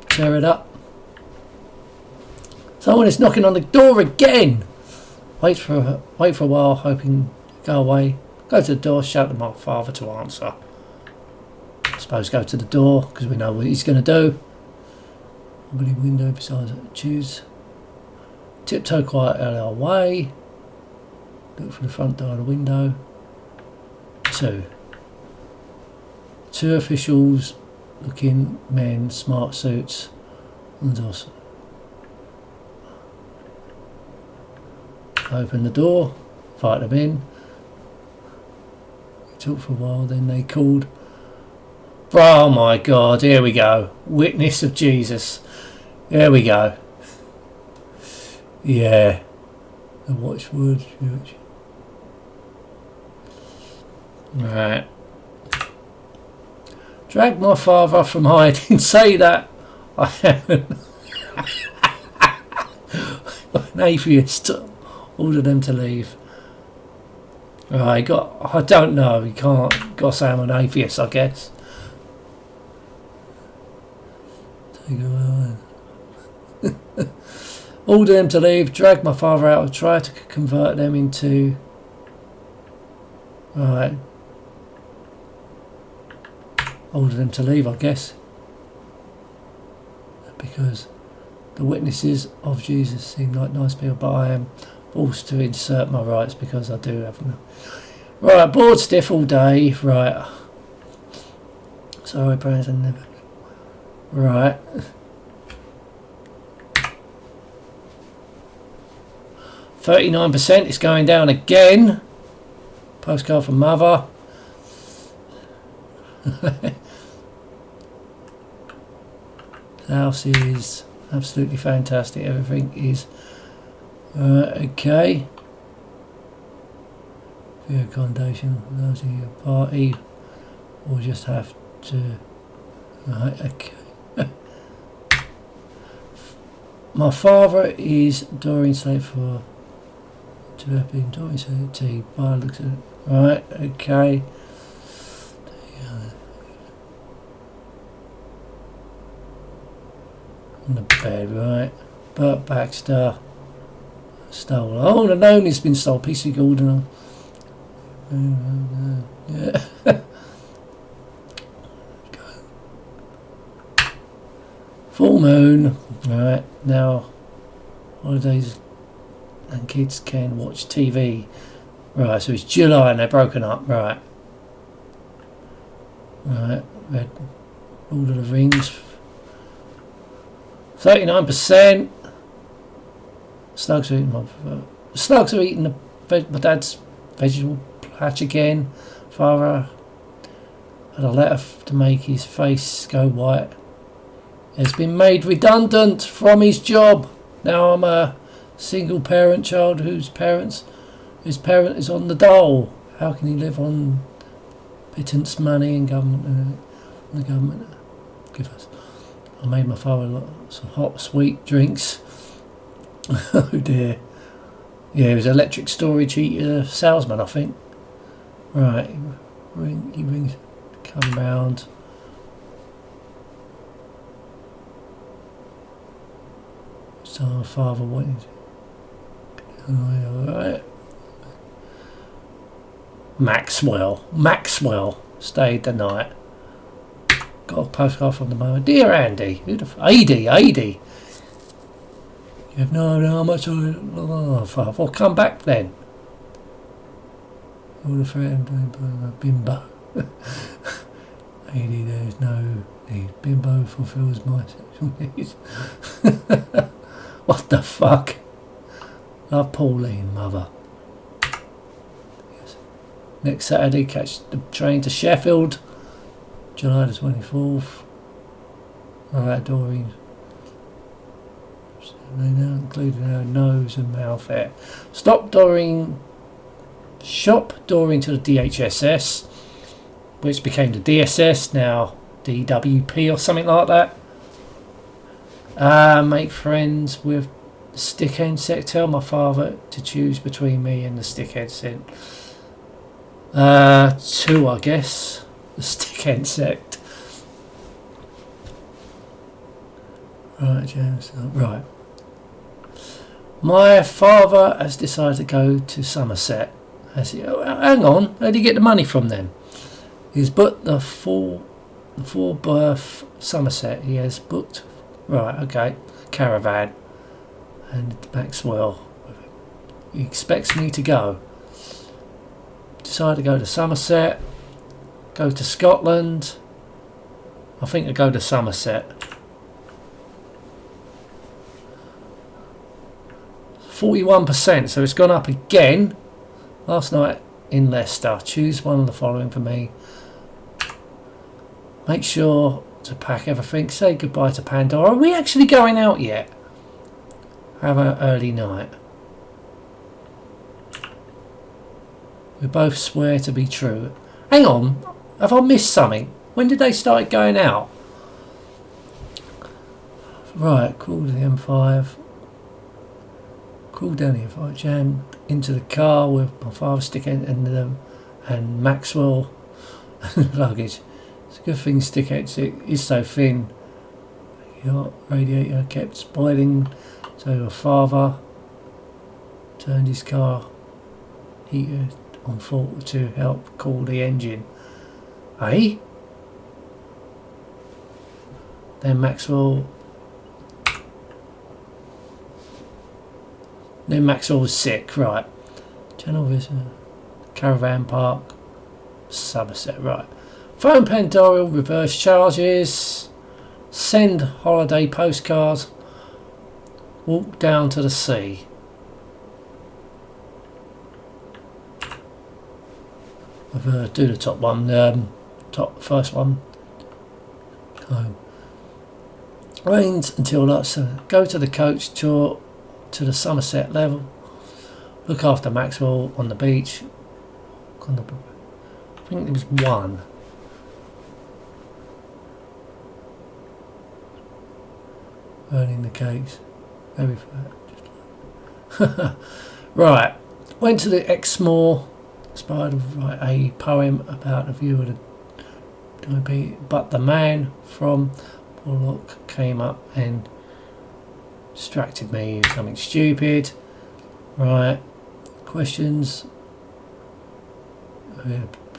Tear it up. Someone is knocking on the door again. Wait for a while, hoping to go away. Go to the door. Shout to my father to answer. I suppose go to the door because we know what he's going to do. Open the window besides choose. Tiptoe quietly away. Look for the front door of the window. Two officials looking men, smart suits and us. Open the door, invite them in. Talk for a while, then they called. Oh my God, here we go. Witness of Jesus. Here we go. Yeah. The watchword. Right. Drag my father from hiding. Say that I am an atheist. Order them to leave. Right, I don't know. You can't. Got to say I'm an atheist, I guess. Take a while. Order them to leave. Drag my father out. Try to convert them into. Right. Order them to leave, I guess. Because the witnesses of Jesus seem like nice people, but I am forced to insert my rights because I do have them. Right, bored stiff all day. Right. Sorry, Brandon. Never. Right. %. It's going down again. Postcard from mother. The house is absolutely fantastic. Everything is okay. Via accommodation, those in your party, or just have Right, okay. My father is Doreen Slate for to have been Doreen Slate tea. Bar looks at it. Right, okay. On the bed, right. Burt Baxter. Stolen. Oh, the Noni's been stolen. PC Gordon. Yeah. Full moon. Right, now holidays and kids can watch TV. Right, so it's July and they're broken up. Right. Right, Red Lord of the Rings. 39%. Slugs are eating my dad's vegetable patch again. Father had a letter to make his face go white. Has been made redundant from his job. Now I'm a single parent child his parent is on the dole. How can he live on pittance money and government? The government give us. I made my father lots of hot, sweet drinks. Oh dear. Yeah, he was electric storage heater salesman, I think. Right, he rings, come round. So my father wanted. Alright. Maxwell stayed the night. Got a postcard from the mother. Dear Andy, AD. You have no idea how much I'll come back then. All the friend bimbo. AD, there's no need. Bimbo fulfills my sexual needs. What the fuck? Love Pauline, mother. Yes. Next Saturday, catch the train to Sheffield. July the 24th. Alright, Doreen. They now included our nose and mouth hair. Shop Doreen to the DHSS, which became the DSS, now DWP or something like that. Make friends with the stickhead sect. Tell my father to choose between me and the stickhead sect. 2, I guess. The stickhead sect. Right, James. Right. My father has decided to go to Somerset. Hang on, where did he get the money from then? He's booked the full berth Somerset. He has booked. Right, okay. Caravan. And Maxwell. He expects me to go. Decided to go to Somerset. Go to Scotland. I think I go to Somerset. 41%, so it's gone up again. Last night in Leicester. Choose one of the following for me. Make sure to pack everything. Say goodbye to Pandora. Are we actually going out yet? Have an early night. We both swear to be true. Hang on, have I missed something? When did they start going out? Right, call to the M5. Crawl down here, if I jam into the car with my father stickhead and Maxwell luggage. It's a good thing stickhead is so thin. Your radiator kept boiling, so my father turned his car heater on full to help cool the engine. Eh? Then Maxwell was sick, right. Channel Vista, Caravan Park, Somerset, right. Phone Pandora, reverse charges, send holiday postcards, walk down to the sea. Do the top one, first one. Home. Rains until lots. Go to the coach tour to the Somerset level. Look after Maxwell on the beach. I think there was one. burning the cakes. Very fat. Right. Went to the Exmoor. Inspired to write a poem about the view of the but the man from Porlock came up and distracted me with something stupid. Right. Questions.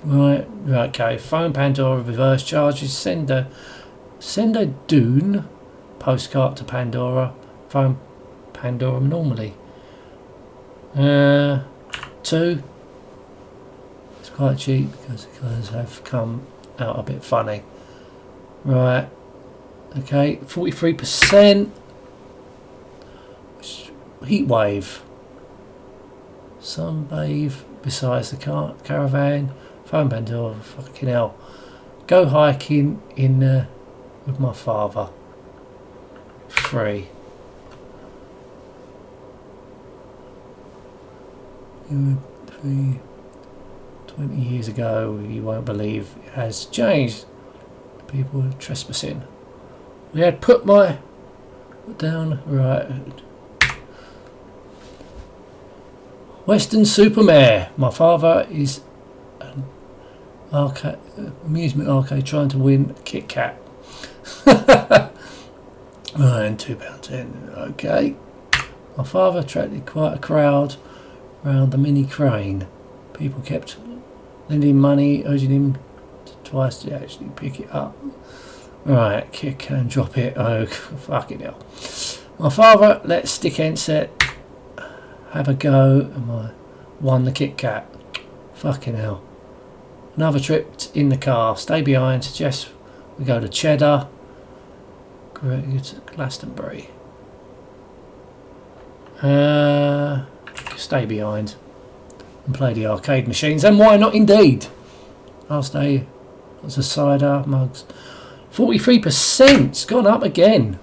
Right. Okay. Phone Pandora, reverse charges. Send a Dune postcard to Pandora. Phone Pandora normally. 2. It's quite cheap because the colours have come out a bit funny. Right. Okay. 43%. Heat wave. Sunbathe besides the caravan. Phone Pandora. Fucking hell. Go hiking in with my father. 3. 20 years ago, you won't believe it has changed. People are trespassing. We had put my down. Right. Western Supermare. My father is an amusement arcade trying to win a Kit Kat. And £2.10. Okay. My father attracted quite a crowd around the mini crane. People kept lending him money, urging him twice to actually pick it up. Right, kick and drop it. Oh, fucking hell. My father let Stick Enset have a go and I won the Kit Kat. Fucking hell. Another trip in the car. Stay behind. Suggest we go to Cheddar. Glastonbury. Stay behind and play the arcade machines, and why not indeed. I'll stay. Lots of cider mugs. 43%. It's gone up again.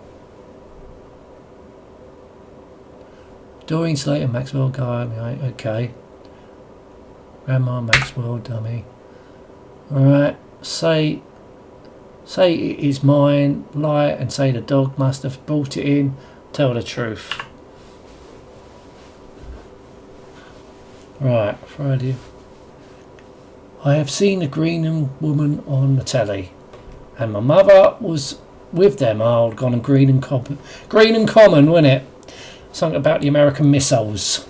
Doreen Slater, Maxwell guy. Okay. Grandma Maxwell dummy. Alright. Say it is mine. Lie and say the dog must have brought it in. Tell the truth. Right, Friday. I have seen a Greenham woman on the telly, and my mother was with them. Oh, gone on Greenham Common, wasn't it? Something about the American missiles,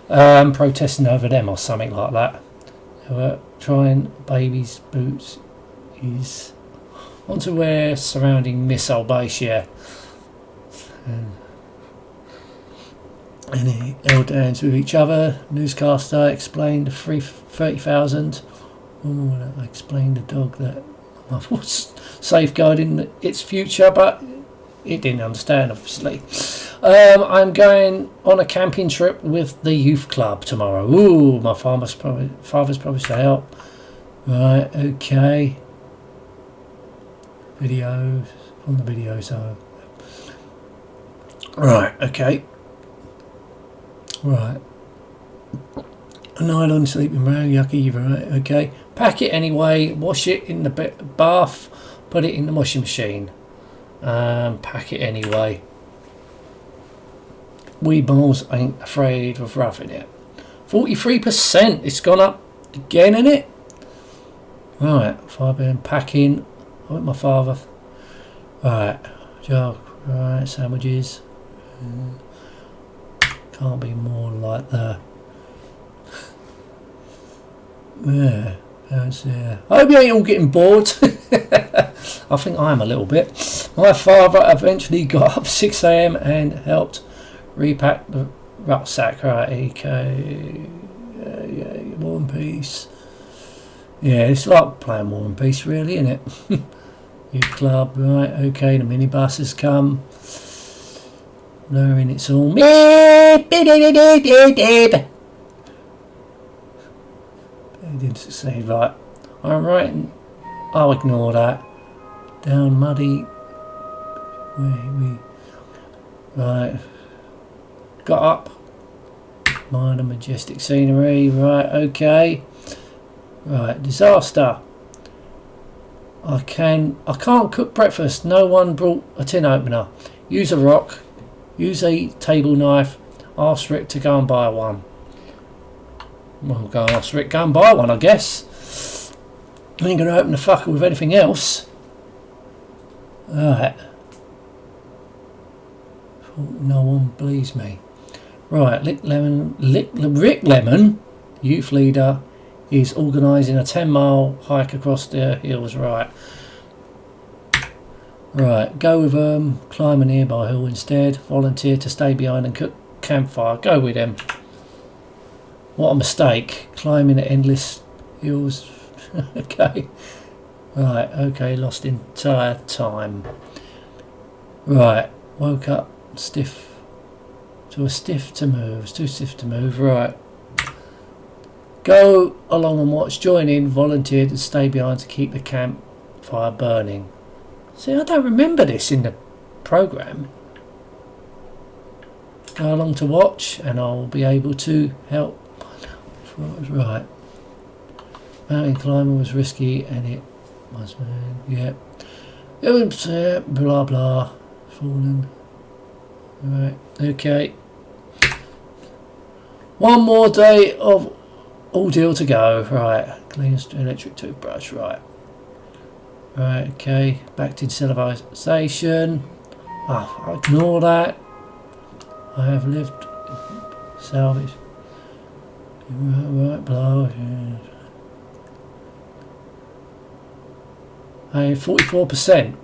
protesting over them or something like that. They were trying baby's boots. He's want to wear surrounding missile base, yeah. And he held hands with each other. Newscaster explained the 30,000. I explained the dog that my mother was safeguarding its future, but it didn't understand, obviously. I'm going on a camping trip with the youth club tomorrow. Ooh, my father's promised to help. Right, okay. Videos on the video, so. Right, okay. Right. A nylon sleeping bag, yucky, right, okay. Pack it anyway, wash it in the bath, put it in the washing machine. Pack it anyway. Wee balls ain't afraid of roughing it. 43%, it's gone up again, isn't it? Right, fibre packing. I want my father. Right, jog, right, sandwiches. Can't be more like that. Yeah, that's I hope you ain't all getting bored. I think I am a little bit. My father eventually got up 6 a.m. and helped repack the rucksack. Right, okay. Yeah, War and Peace. Yeah, it's like playing War and Peace, really, isn't it? Youth club, right, okay, the minibus has come. Blurring it's all. It didn't succeed, right. I'm writing. I'll ignore that. Down muddy. Right. Got up. Minor majestic scenery. Right, okay. Right, disaster. I can't cook breakfast. No one brought a tin opener. Use a rock. Use a table knife. Ask Rick to go and buy one. Well, go and ask Rick, go and buy one, I guess. I ain't going to open the fucker with anything else. Alright. No one believes me. Right, Rick Lemon, youth leader, is organising a 10-mile hike across the hills. Right. Right, go with climb a nearby hill instead. Volunteer to stay behind and cook campfire. Go with him. What a mistake. Climbing the endless hills. Okay. Right, okay, lost entire time. Right, woke up stiff. Too stiff to move. It's too stiff to move. Right. Go along and watch. Join in. Volunteer to stay behind to keep the campfire burning. See, I don't remember this in the program. Go along to watch, and I'll be able to help. Right. Mountain climbing was risky, and it was. Yeah. It was blah blah. Fallen. Right. Okay. One more day of ordeal to go. Right. Clean electric toothbrush. Right. Right. Okay. Back to civilization. Oh, ignore that. I have lived. Salvage. Right. Blah. Hey, 44%.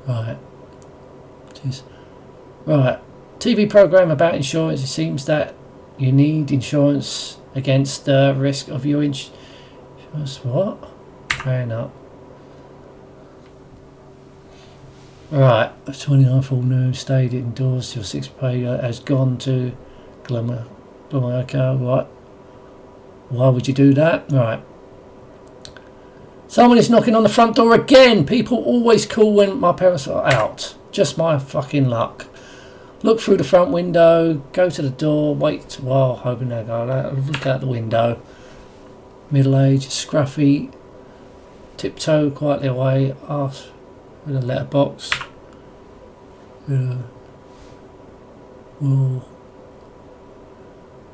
Right. Jeez. Right. TV program about insurance. It seems that you need insurance against the risk of your insurance. What? Fair up. Right. 29 full noon. Stayed indoors. Your sixth pay has gone to Glimmer. Okay. Right. Why would you do that? Right. Someone is knocking on the front door again. People always call when my parents are out. Just my fucking luck. Look through the front window. Go to the door. Wait a while. Hoping they'll go. Look out the window. Middle-aged, scruffy. Tiptoe quietly away. Ask with a letterbox. Well,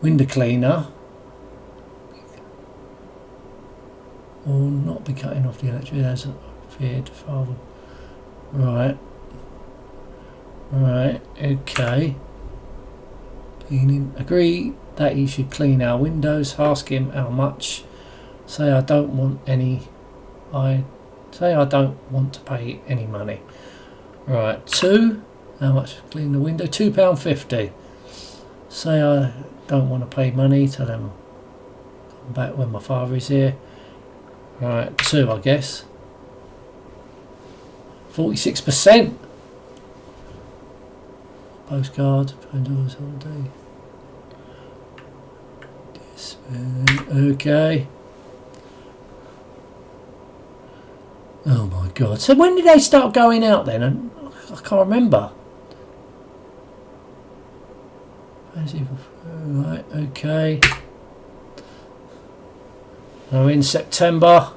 window cleaner. Will not be cutting off the electricity as feared, father. Right. Right, okay. Cleaning. Agree that he should clean our windows. Ask him how much. Say I don't want any. I don't want to pay any money. Right, 2. How much to clean the window? £2.50. Say I don't want to pay money. Tell him come back when my father is here. Right, 2 I guess. 46%. Postcard, Pandora'S holiday. Okay. Oh my god. So when did they start going out then? And I can't remember. Right, okay. We're in September.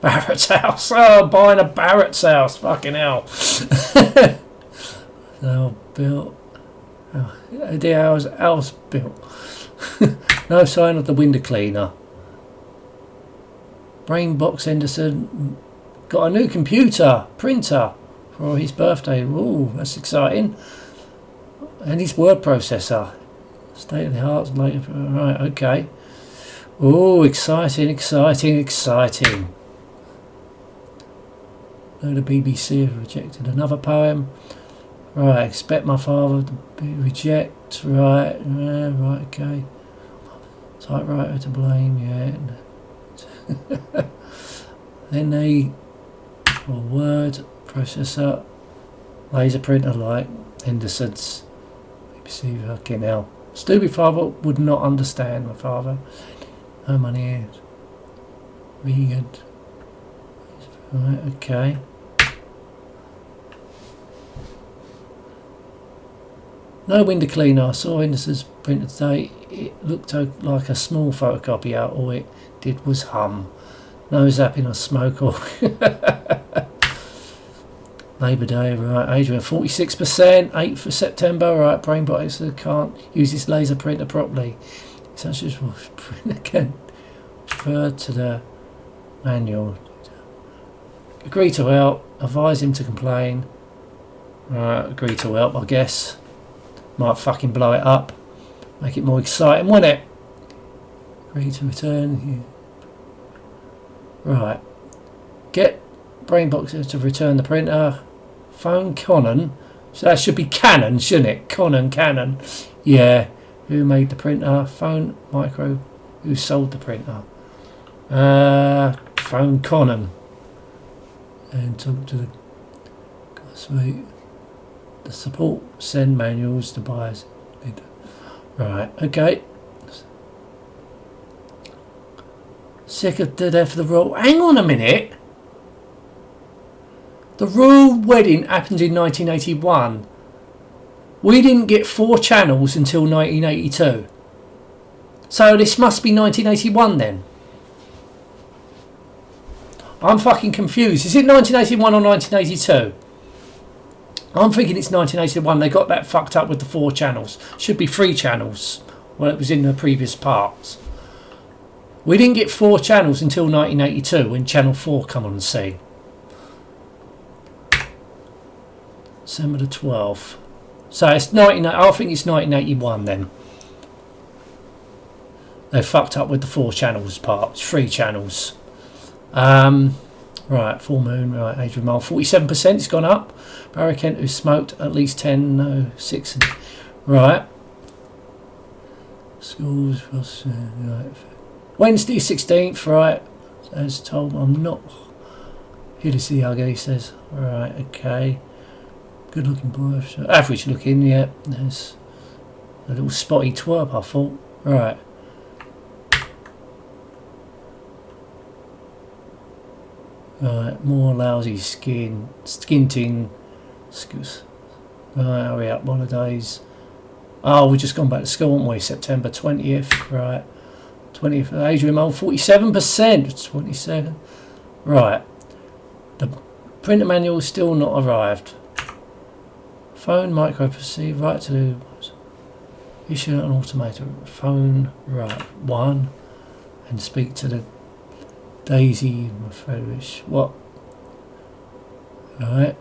Barrett's house. Oh, buying a Barrett's house. Fucking hell. So built. Oh, the house built. No sign of the window cleaner. Brainbox Henderson got a new computer printer for his birthday. Ooh, that's exciting. And his word processor. State of the art later. Right, okay. Ooh, exciting. No, the BBC have rejected another poem. Right, expect my father to reject. Right, okay. Typewriter to blame, yeah. Then they, word processor, laser printer like Henderson's. BBC, fucking hell. Stupid father would not understand. My father, no money is vegan. Right, okay. No window cleaner. I saw Henderson's printer today. It looked like a small photocopier. All it did was hum. No zapping or smoke or... Labour Day, right, Adrian, 46%, 8th of September, right, BrainBox can't use this laser printer properly. Such as printer can refer to the manual. Agree to help, advise him to complain. Right, agree to help, I guess. Might fucking blow it up. Make it more exciting, won't it? Agree to return. Right. Get BrainBox to return the printer. Phone Conan. So that should be Canon, shouldn't it? Canon. Yeah. Who made the printer? Phone Micro. Who sold the printer? Phone Conan. And talk to the... Sweet. The support. Send manuals to buyers. Right. Okay. Sick of the death of the royal... Hang on a minute. The royal wedding happened in 1981. We didn't get 4 channels until 1982. So this must be 1981 then. I'm fucking confused. Is it 1981 or 1982? I'm thinking it's 1981. They got that fucked up with the 4 channels. Should be 3 channels. Well, it was in the previous parts. We didn't get 4 channels until 1982 when Channel 4 come on the scene. December the 12th. So it's I think it's 1981 then. They fucked up with the 4 channels part. It's 3 channels. Right, full moon. Right, Adrian Mole. 47%. It's gone up. Barry Kent, who smoked at least 10, no, 6. Right. Schools. Right. Wednesday 16th. Right. As told, I'm not here to see ugly. He says. Right. Okay. Good looking boy. Average looking. Yeah. There's a little spotty twerp, I thought. Right. Right, more lousy skinting. Right, hurry up, holidays. Oh, we've just gone back to school, haven't we? September 20th, right. 20th, Adrian Mole, 47%, 27. Right. The printer manual still not arrived. Phone, micro proceed, right to issue an automated phone, right, 1, and speak to the Daisy, what? Right.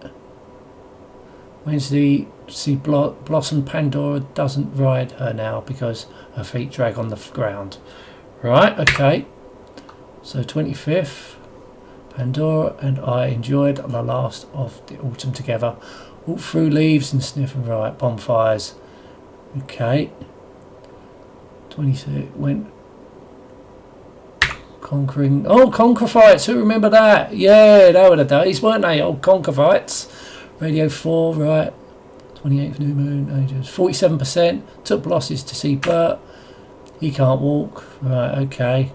Wednesday, see Blossom Pandora doesn't ride her now because her feet drag on the ground. Right, okay. So 25th, Pandora and I enjoyed the last of the autumn together. Walk through leaves and sniffing, right, bonfires. Okay. 26th, went conquering. Oh, Conquer Fights. Who remember that? Yeah, they were the days, weren't they? Old Conquer Fights. Radio 4, right. 28th new moon. Ages. 47%. Took losses to see Bert. He can't walk. Right, okay.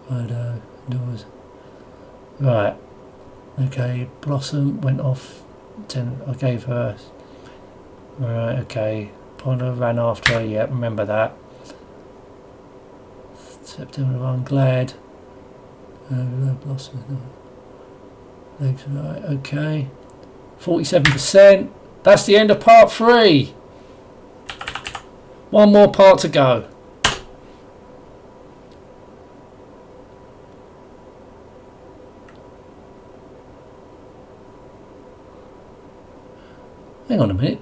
Doors. Right. Okay. Blossom went off. 10. I gave her. Right, okay. Ponder ran after her. Yeah, remember that. September, I'm glad. Blossom. Right, okay. 47%. That's the end of part 3. One more part to go. Hang on a minute.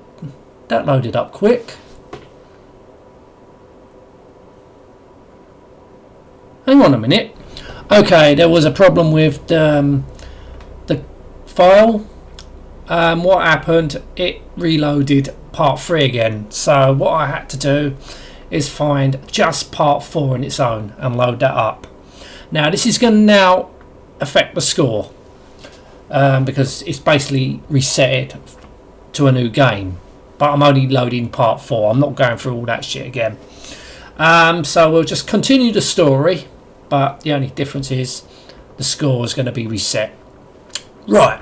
That loaded up quick. Hang on a minute. Okay, there was a problem with the file. What happened? It reloaded part 3 again. So what I had to do is find just part 4 on its own and load that up. Now this is going to now affect the score because it's basically reset it to a new game. But I'm only loading part 4. I'm not going through all that shit again. So we'll just continue the story. But the only difference is the score is going to be reset. Right.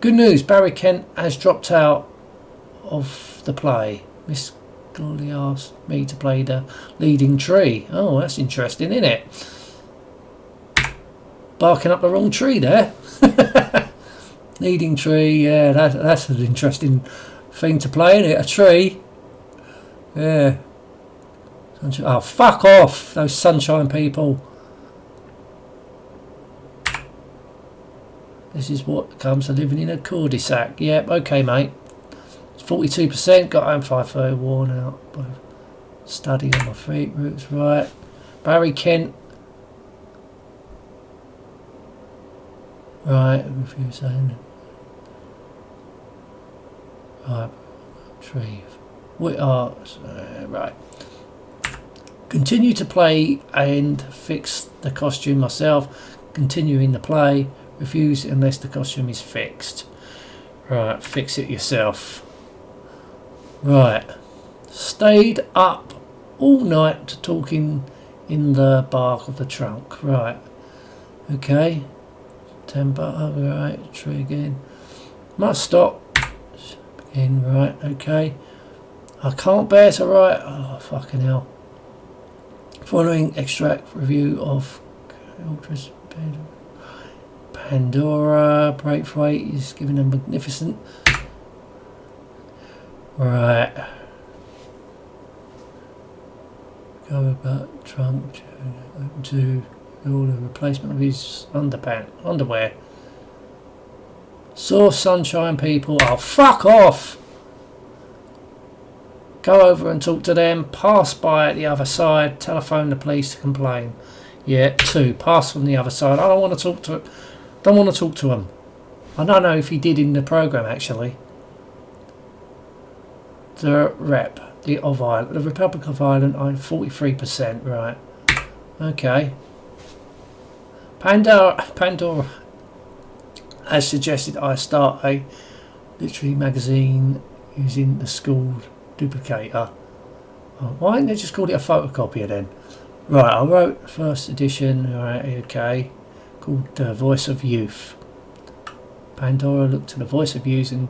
Good news, Barry Kent has dropped out of the play. Miss Golly asked me to play the leading tree. Oh, that's interesting, isn't it? Barking up the wrong tree there. Leading tree, yeah, that's an interesting thing to play, isn't it? A tree. Yeah. Oh, fuck off, those sunshine people. This is what comes to living in a cul-de-sac. Yep, okay, mate. 42%, got home 5:30, worn out by studying on my feet, roots right. Barry Kent. Right, refusing. Right, tree. We are right. Continue to play and fix the costume myself. Continuing the play. Refuse unless the costume is fixed. Right, fix it yourself. Right. Stayed up all night talking in the bark of the trunk. Right. Okay. Temper. Alright. Tree again. Must stop. Again. Right. Okay. I can't bear to write. Oh, fucking hell. Following extract review of Pandora. Braithwaite is giving a magnificent. Right. Go about Trump to all the replacement of his underwear. Saw sunshine people. Oh, fuck off! Go over and talk to them. Pass by at the other side. Telephone the police to complain. Yeah, 2. Pass from the other side. I don't want to talk to. Don't want to talk to him. I don't know if he did in the program actually. The Republic of Ireland, I'm 43%, right. Okay. Pandora has suggested I start a literary magazine using the school duplicator. Oh, why didn't they just call it a photocopier then? Right, I wrote first edition, right, okay, called The Voice of Youth. Pandora looked to the Voice of Youth and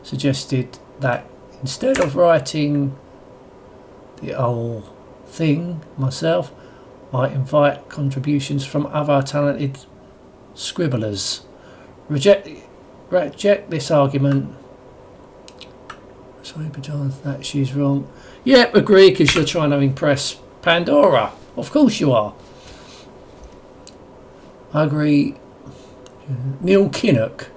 suggested that instead of writing the whole thing myself, I invite contributions from other talented scribblers. Reject this argument. Sorry, pajamas, that she's wrong. Yep, agree, because you're trying to impress Pandora. Of course you are. I agree. Neil Kinnock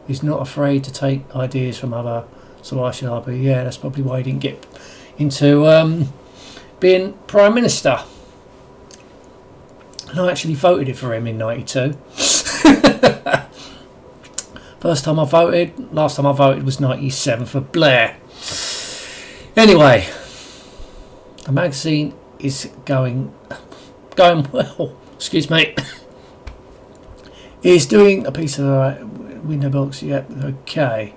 is not afraid to take ideas from other. So I should argue, yeah, that's probably why he didn't get into being Prime Minister. And I actually voted for him in 92. First time I voted, last time I voted was 97 for Blair. Anyway, the magazine is going well. Excuse me. He's doing a piece of window box. Yep, okay.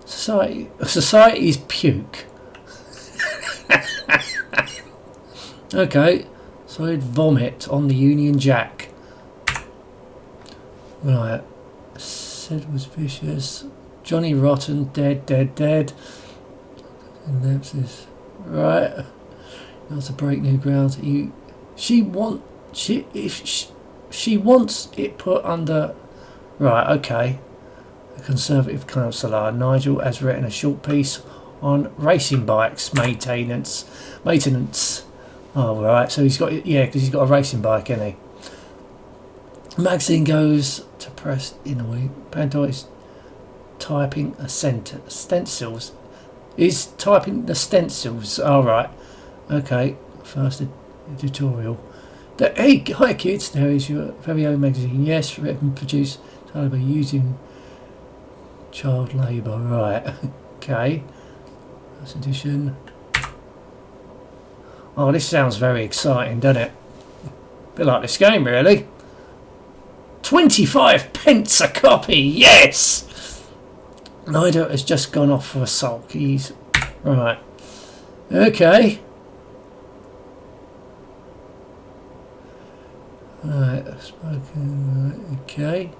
Society's puke. Okay, so he'd vomit on the Union Jack. Right, said was vicious. Johnny Rotten, dead. And that's this. Right, not to break new ground. She wants it put under. Right, okay. The Conservative councillor Nigel has written a short piece on racing bikes maintenance. Oh right, so he's got because he's got a racing bike, isn't he? Magazine goes to press in a week. Pandora is typing a stencils. He's typing the stencils. All right, okay. First editorial. Hi kids, there is your very own magazine. Yes, written, produced, by using child labour. Right, okay. First edition. Oh, this sounds very exciting, doesn't it? A bit like this game, really. 25 pence a copy, yes! Nida has just gone off for a sulk. He's... Right. Okay. Right, I've spoken. Right, okay.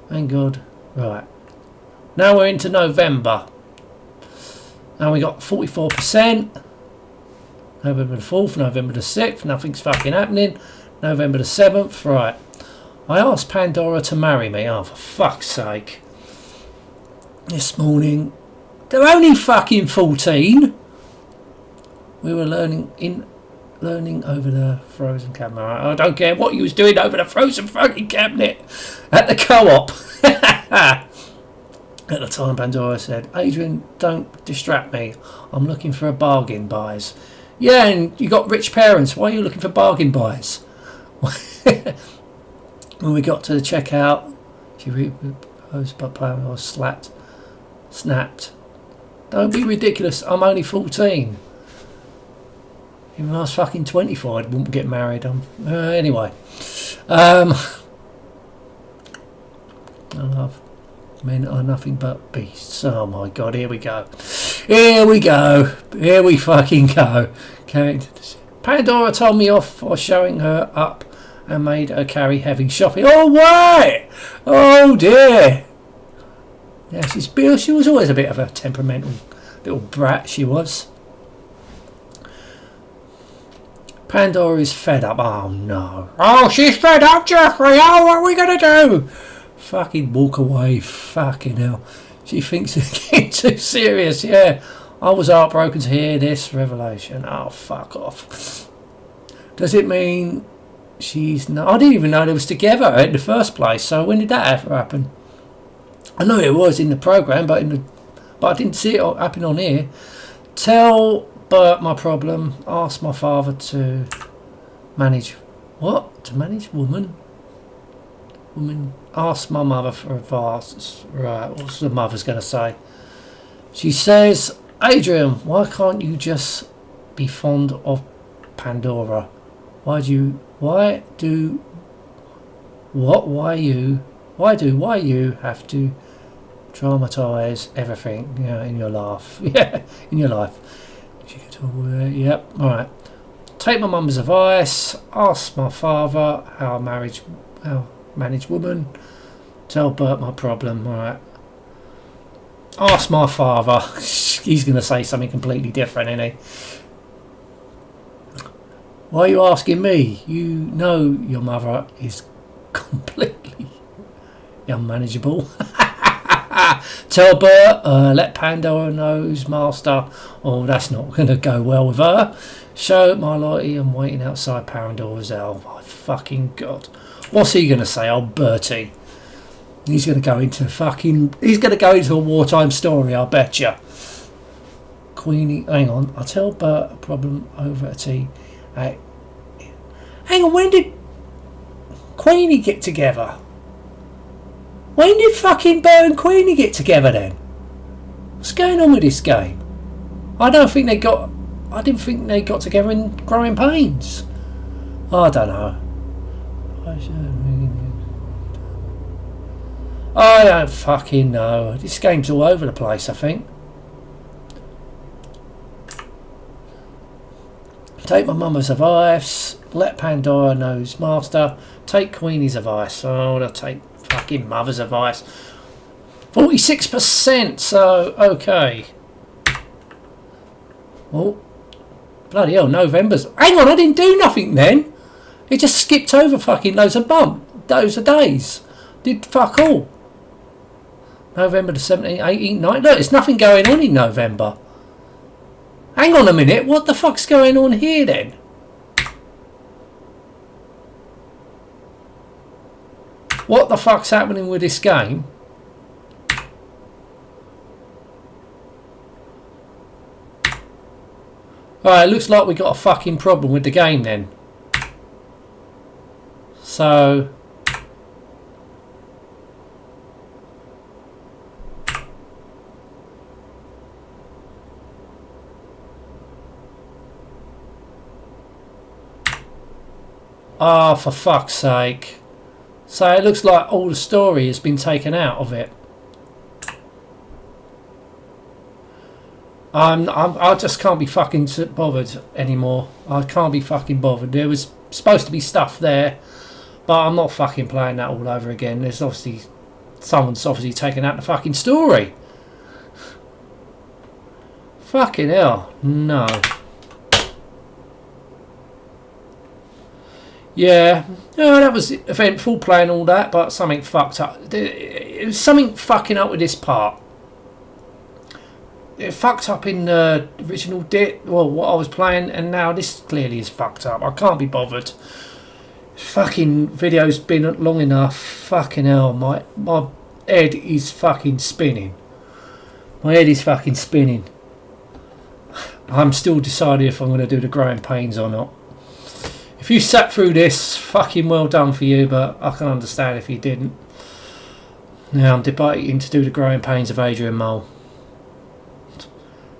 Thank God Right. Now we're into November. Now we got 44%. November the 4th, November the 6th, nothing's fucking happening. November the 7th, right. I asked Pandora to marry me. Oh, for fuck's sake. This morning. They're only fucking 14. We were learning over the frozen cabinet. I don't care what you was doing over the frozen fucking cabinet at the co-op. At the time, Pandora said, Adrian, don't distract me. I'm looking for a bargain buys. Yeah, and you got rich parents. Why are you looking for bargain buys? When we got to the checkout, she proposed, but Pandora snapped. Don't be ridiculous. I'm only 14. Even if I was fucking 24, I wouldn't get married. Anyway. I love men are nothing but beasts. Oh my god, here we go. Here we go. Here we fucking go. Pandora told me off for showing her up and made her carry heavy shopping. Oh, right! Oh dear. Yeah, she was always a bit of a temperamental little brat, she was. Pandora is fed up. Oh no. Oh, she's fed up, Jeffrey. Oh, what are we going to do? Fucking walk away. Fucking hell. She thinks it's getting too serious. Yeah. I was heartbroken to hear this revelation. Oh, fuck off. Does it mean she's not... I didn't even know they was together in the first place. So when did that ever happen? I know it was in the programme, but I didn't see it happen on here. Tell Bert my problem. Ask my father to manage... What? To manage woman? Ask my mother for advice. Right, what's the mother's going to say? She says, Adrian, why can't you just be fond of Pandora? Why do you have to traumatize everything in your life? Yeah, in your life. Yep, alright. Take my mum's advice. Ask my father how manage woman. Tell Bert my problem. Alright. Ask my father. He's going to say something completely different, isn't he? Why are you asking me? You know your mother is completely unmanageable. Tell Bert, let Pandora knows, master. Oh, that's not going to go well with her. Show my loyalty and waiting outside Pandora's. Oh my fucking god. What's he going to say? Oh, Bertie. He's going to go into a wartime story, I bet you. Queenie, hang on. I'll tell Bert a problem over a tea. Hang on, when did Queenie get together? When did fucking Bert and Queenie get together then? What's going on with this game? I didn't think they got together in Growing Pains. I don't know. I don't fucking know. This game's all over the place, I think. Take my mama's advice. Let Pandora knows master. Take Queenie's advice. Oh, I'll take fucking mother's advice. 46%. So, okay. Oh, bloody hell, November's... Hang on, I didn't do nothing then. It just skipped over fucking loads of days. Did fuck all. November the 17th, 18th, 19th. Look, there's nothing going on in November. Hang on a minute, what the fuck's going on here then? What the fuck's happening with this game? Alright, it looks like we got a fucking problem with the game then. So... Oh, for fuck's sake. So it looks like all the story has been taken out of it. I just can't be fucking bothered anymore. I can't be fucking bothered. There was supposed to be stuff there, but I'm not fucking playing that all over again. There's obviously Someone's obviously taken out the fucking story. Fucking hell. No. Yeah. No, that was eventful playing all that, but something fucked up. It was something fucking up with this part. It fucked up in the original what I was playing, and now this clearly is fucked up. I can't be bothered. Fucking video's been long enough. Fucking hell, my head is fucking spinning. My head is fucking spinning. I'm still deciding if I'm going to do the growing pains or not. If you sat through this, fucking well done for you, but I can understand if you didn't. Now I'm debating to do the growing pains of Adrian Mole.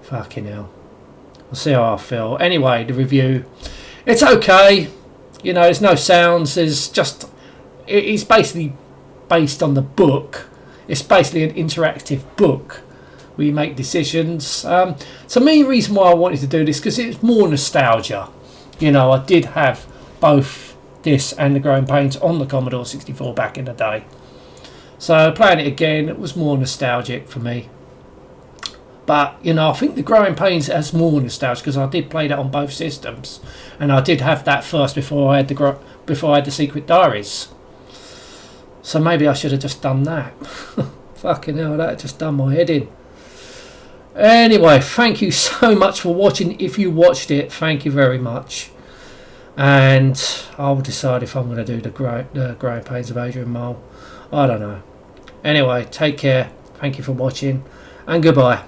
Fucking hell. We'll see how I feel. Anyway, the review. It's okay. You know, there's no sounds. There's just... It's basically based on the book. It's basically an interactive book where you make decisions. So the main reason why I wanted to do this, because it's more nostalgia. You know, I did have both this and the Growing Pains on the Commodore 64 back in the day. So playing it again, it was more nostalgic for me. But, you know, I think the Growing Pains has more nostalgia because I did play that on both systems. And I did have that first before I had the Secret Diaries. So maybe I should have just done that. Fucking hell, that just done my head in. Anyway, thank you so much for watching. If you watched it, thank you very much. And I'll decide if I'm going to do the Growing Pains of Adrian Mole. I don't know. Anyway, take care. Thank you for watching. And goodbye.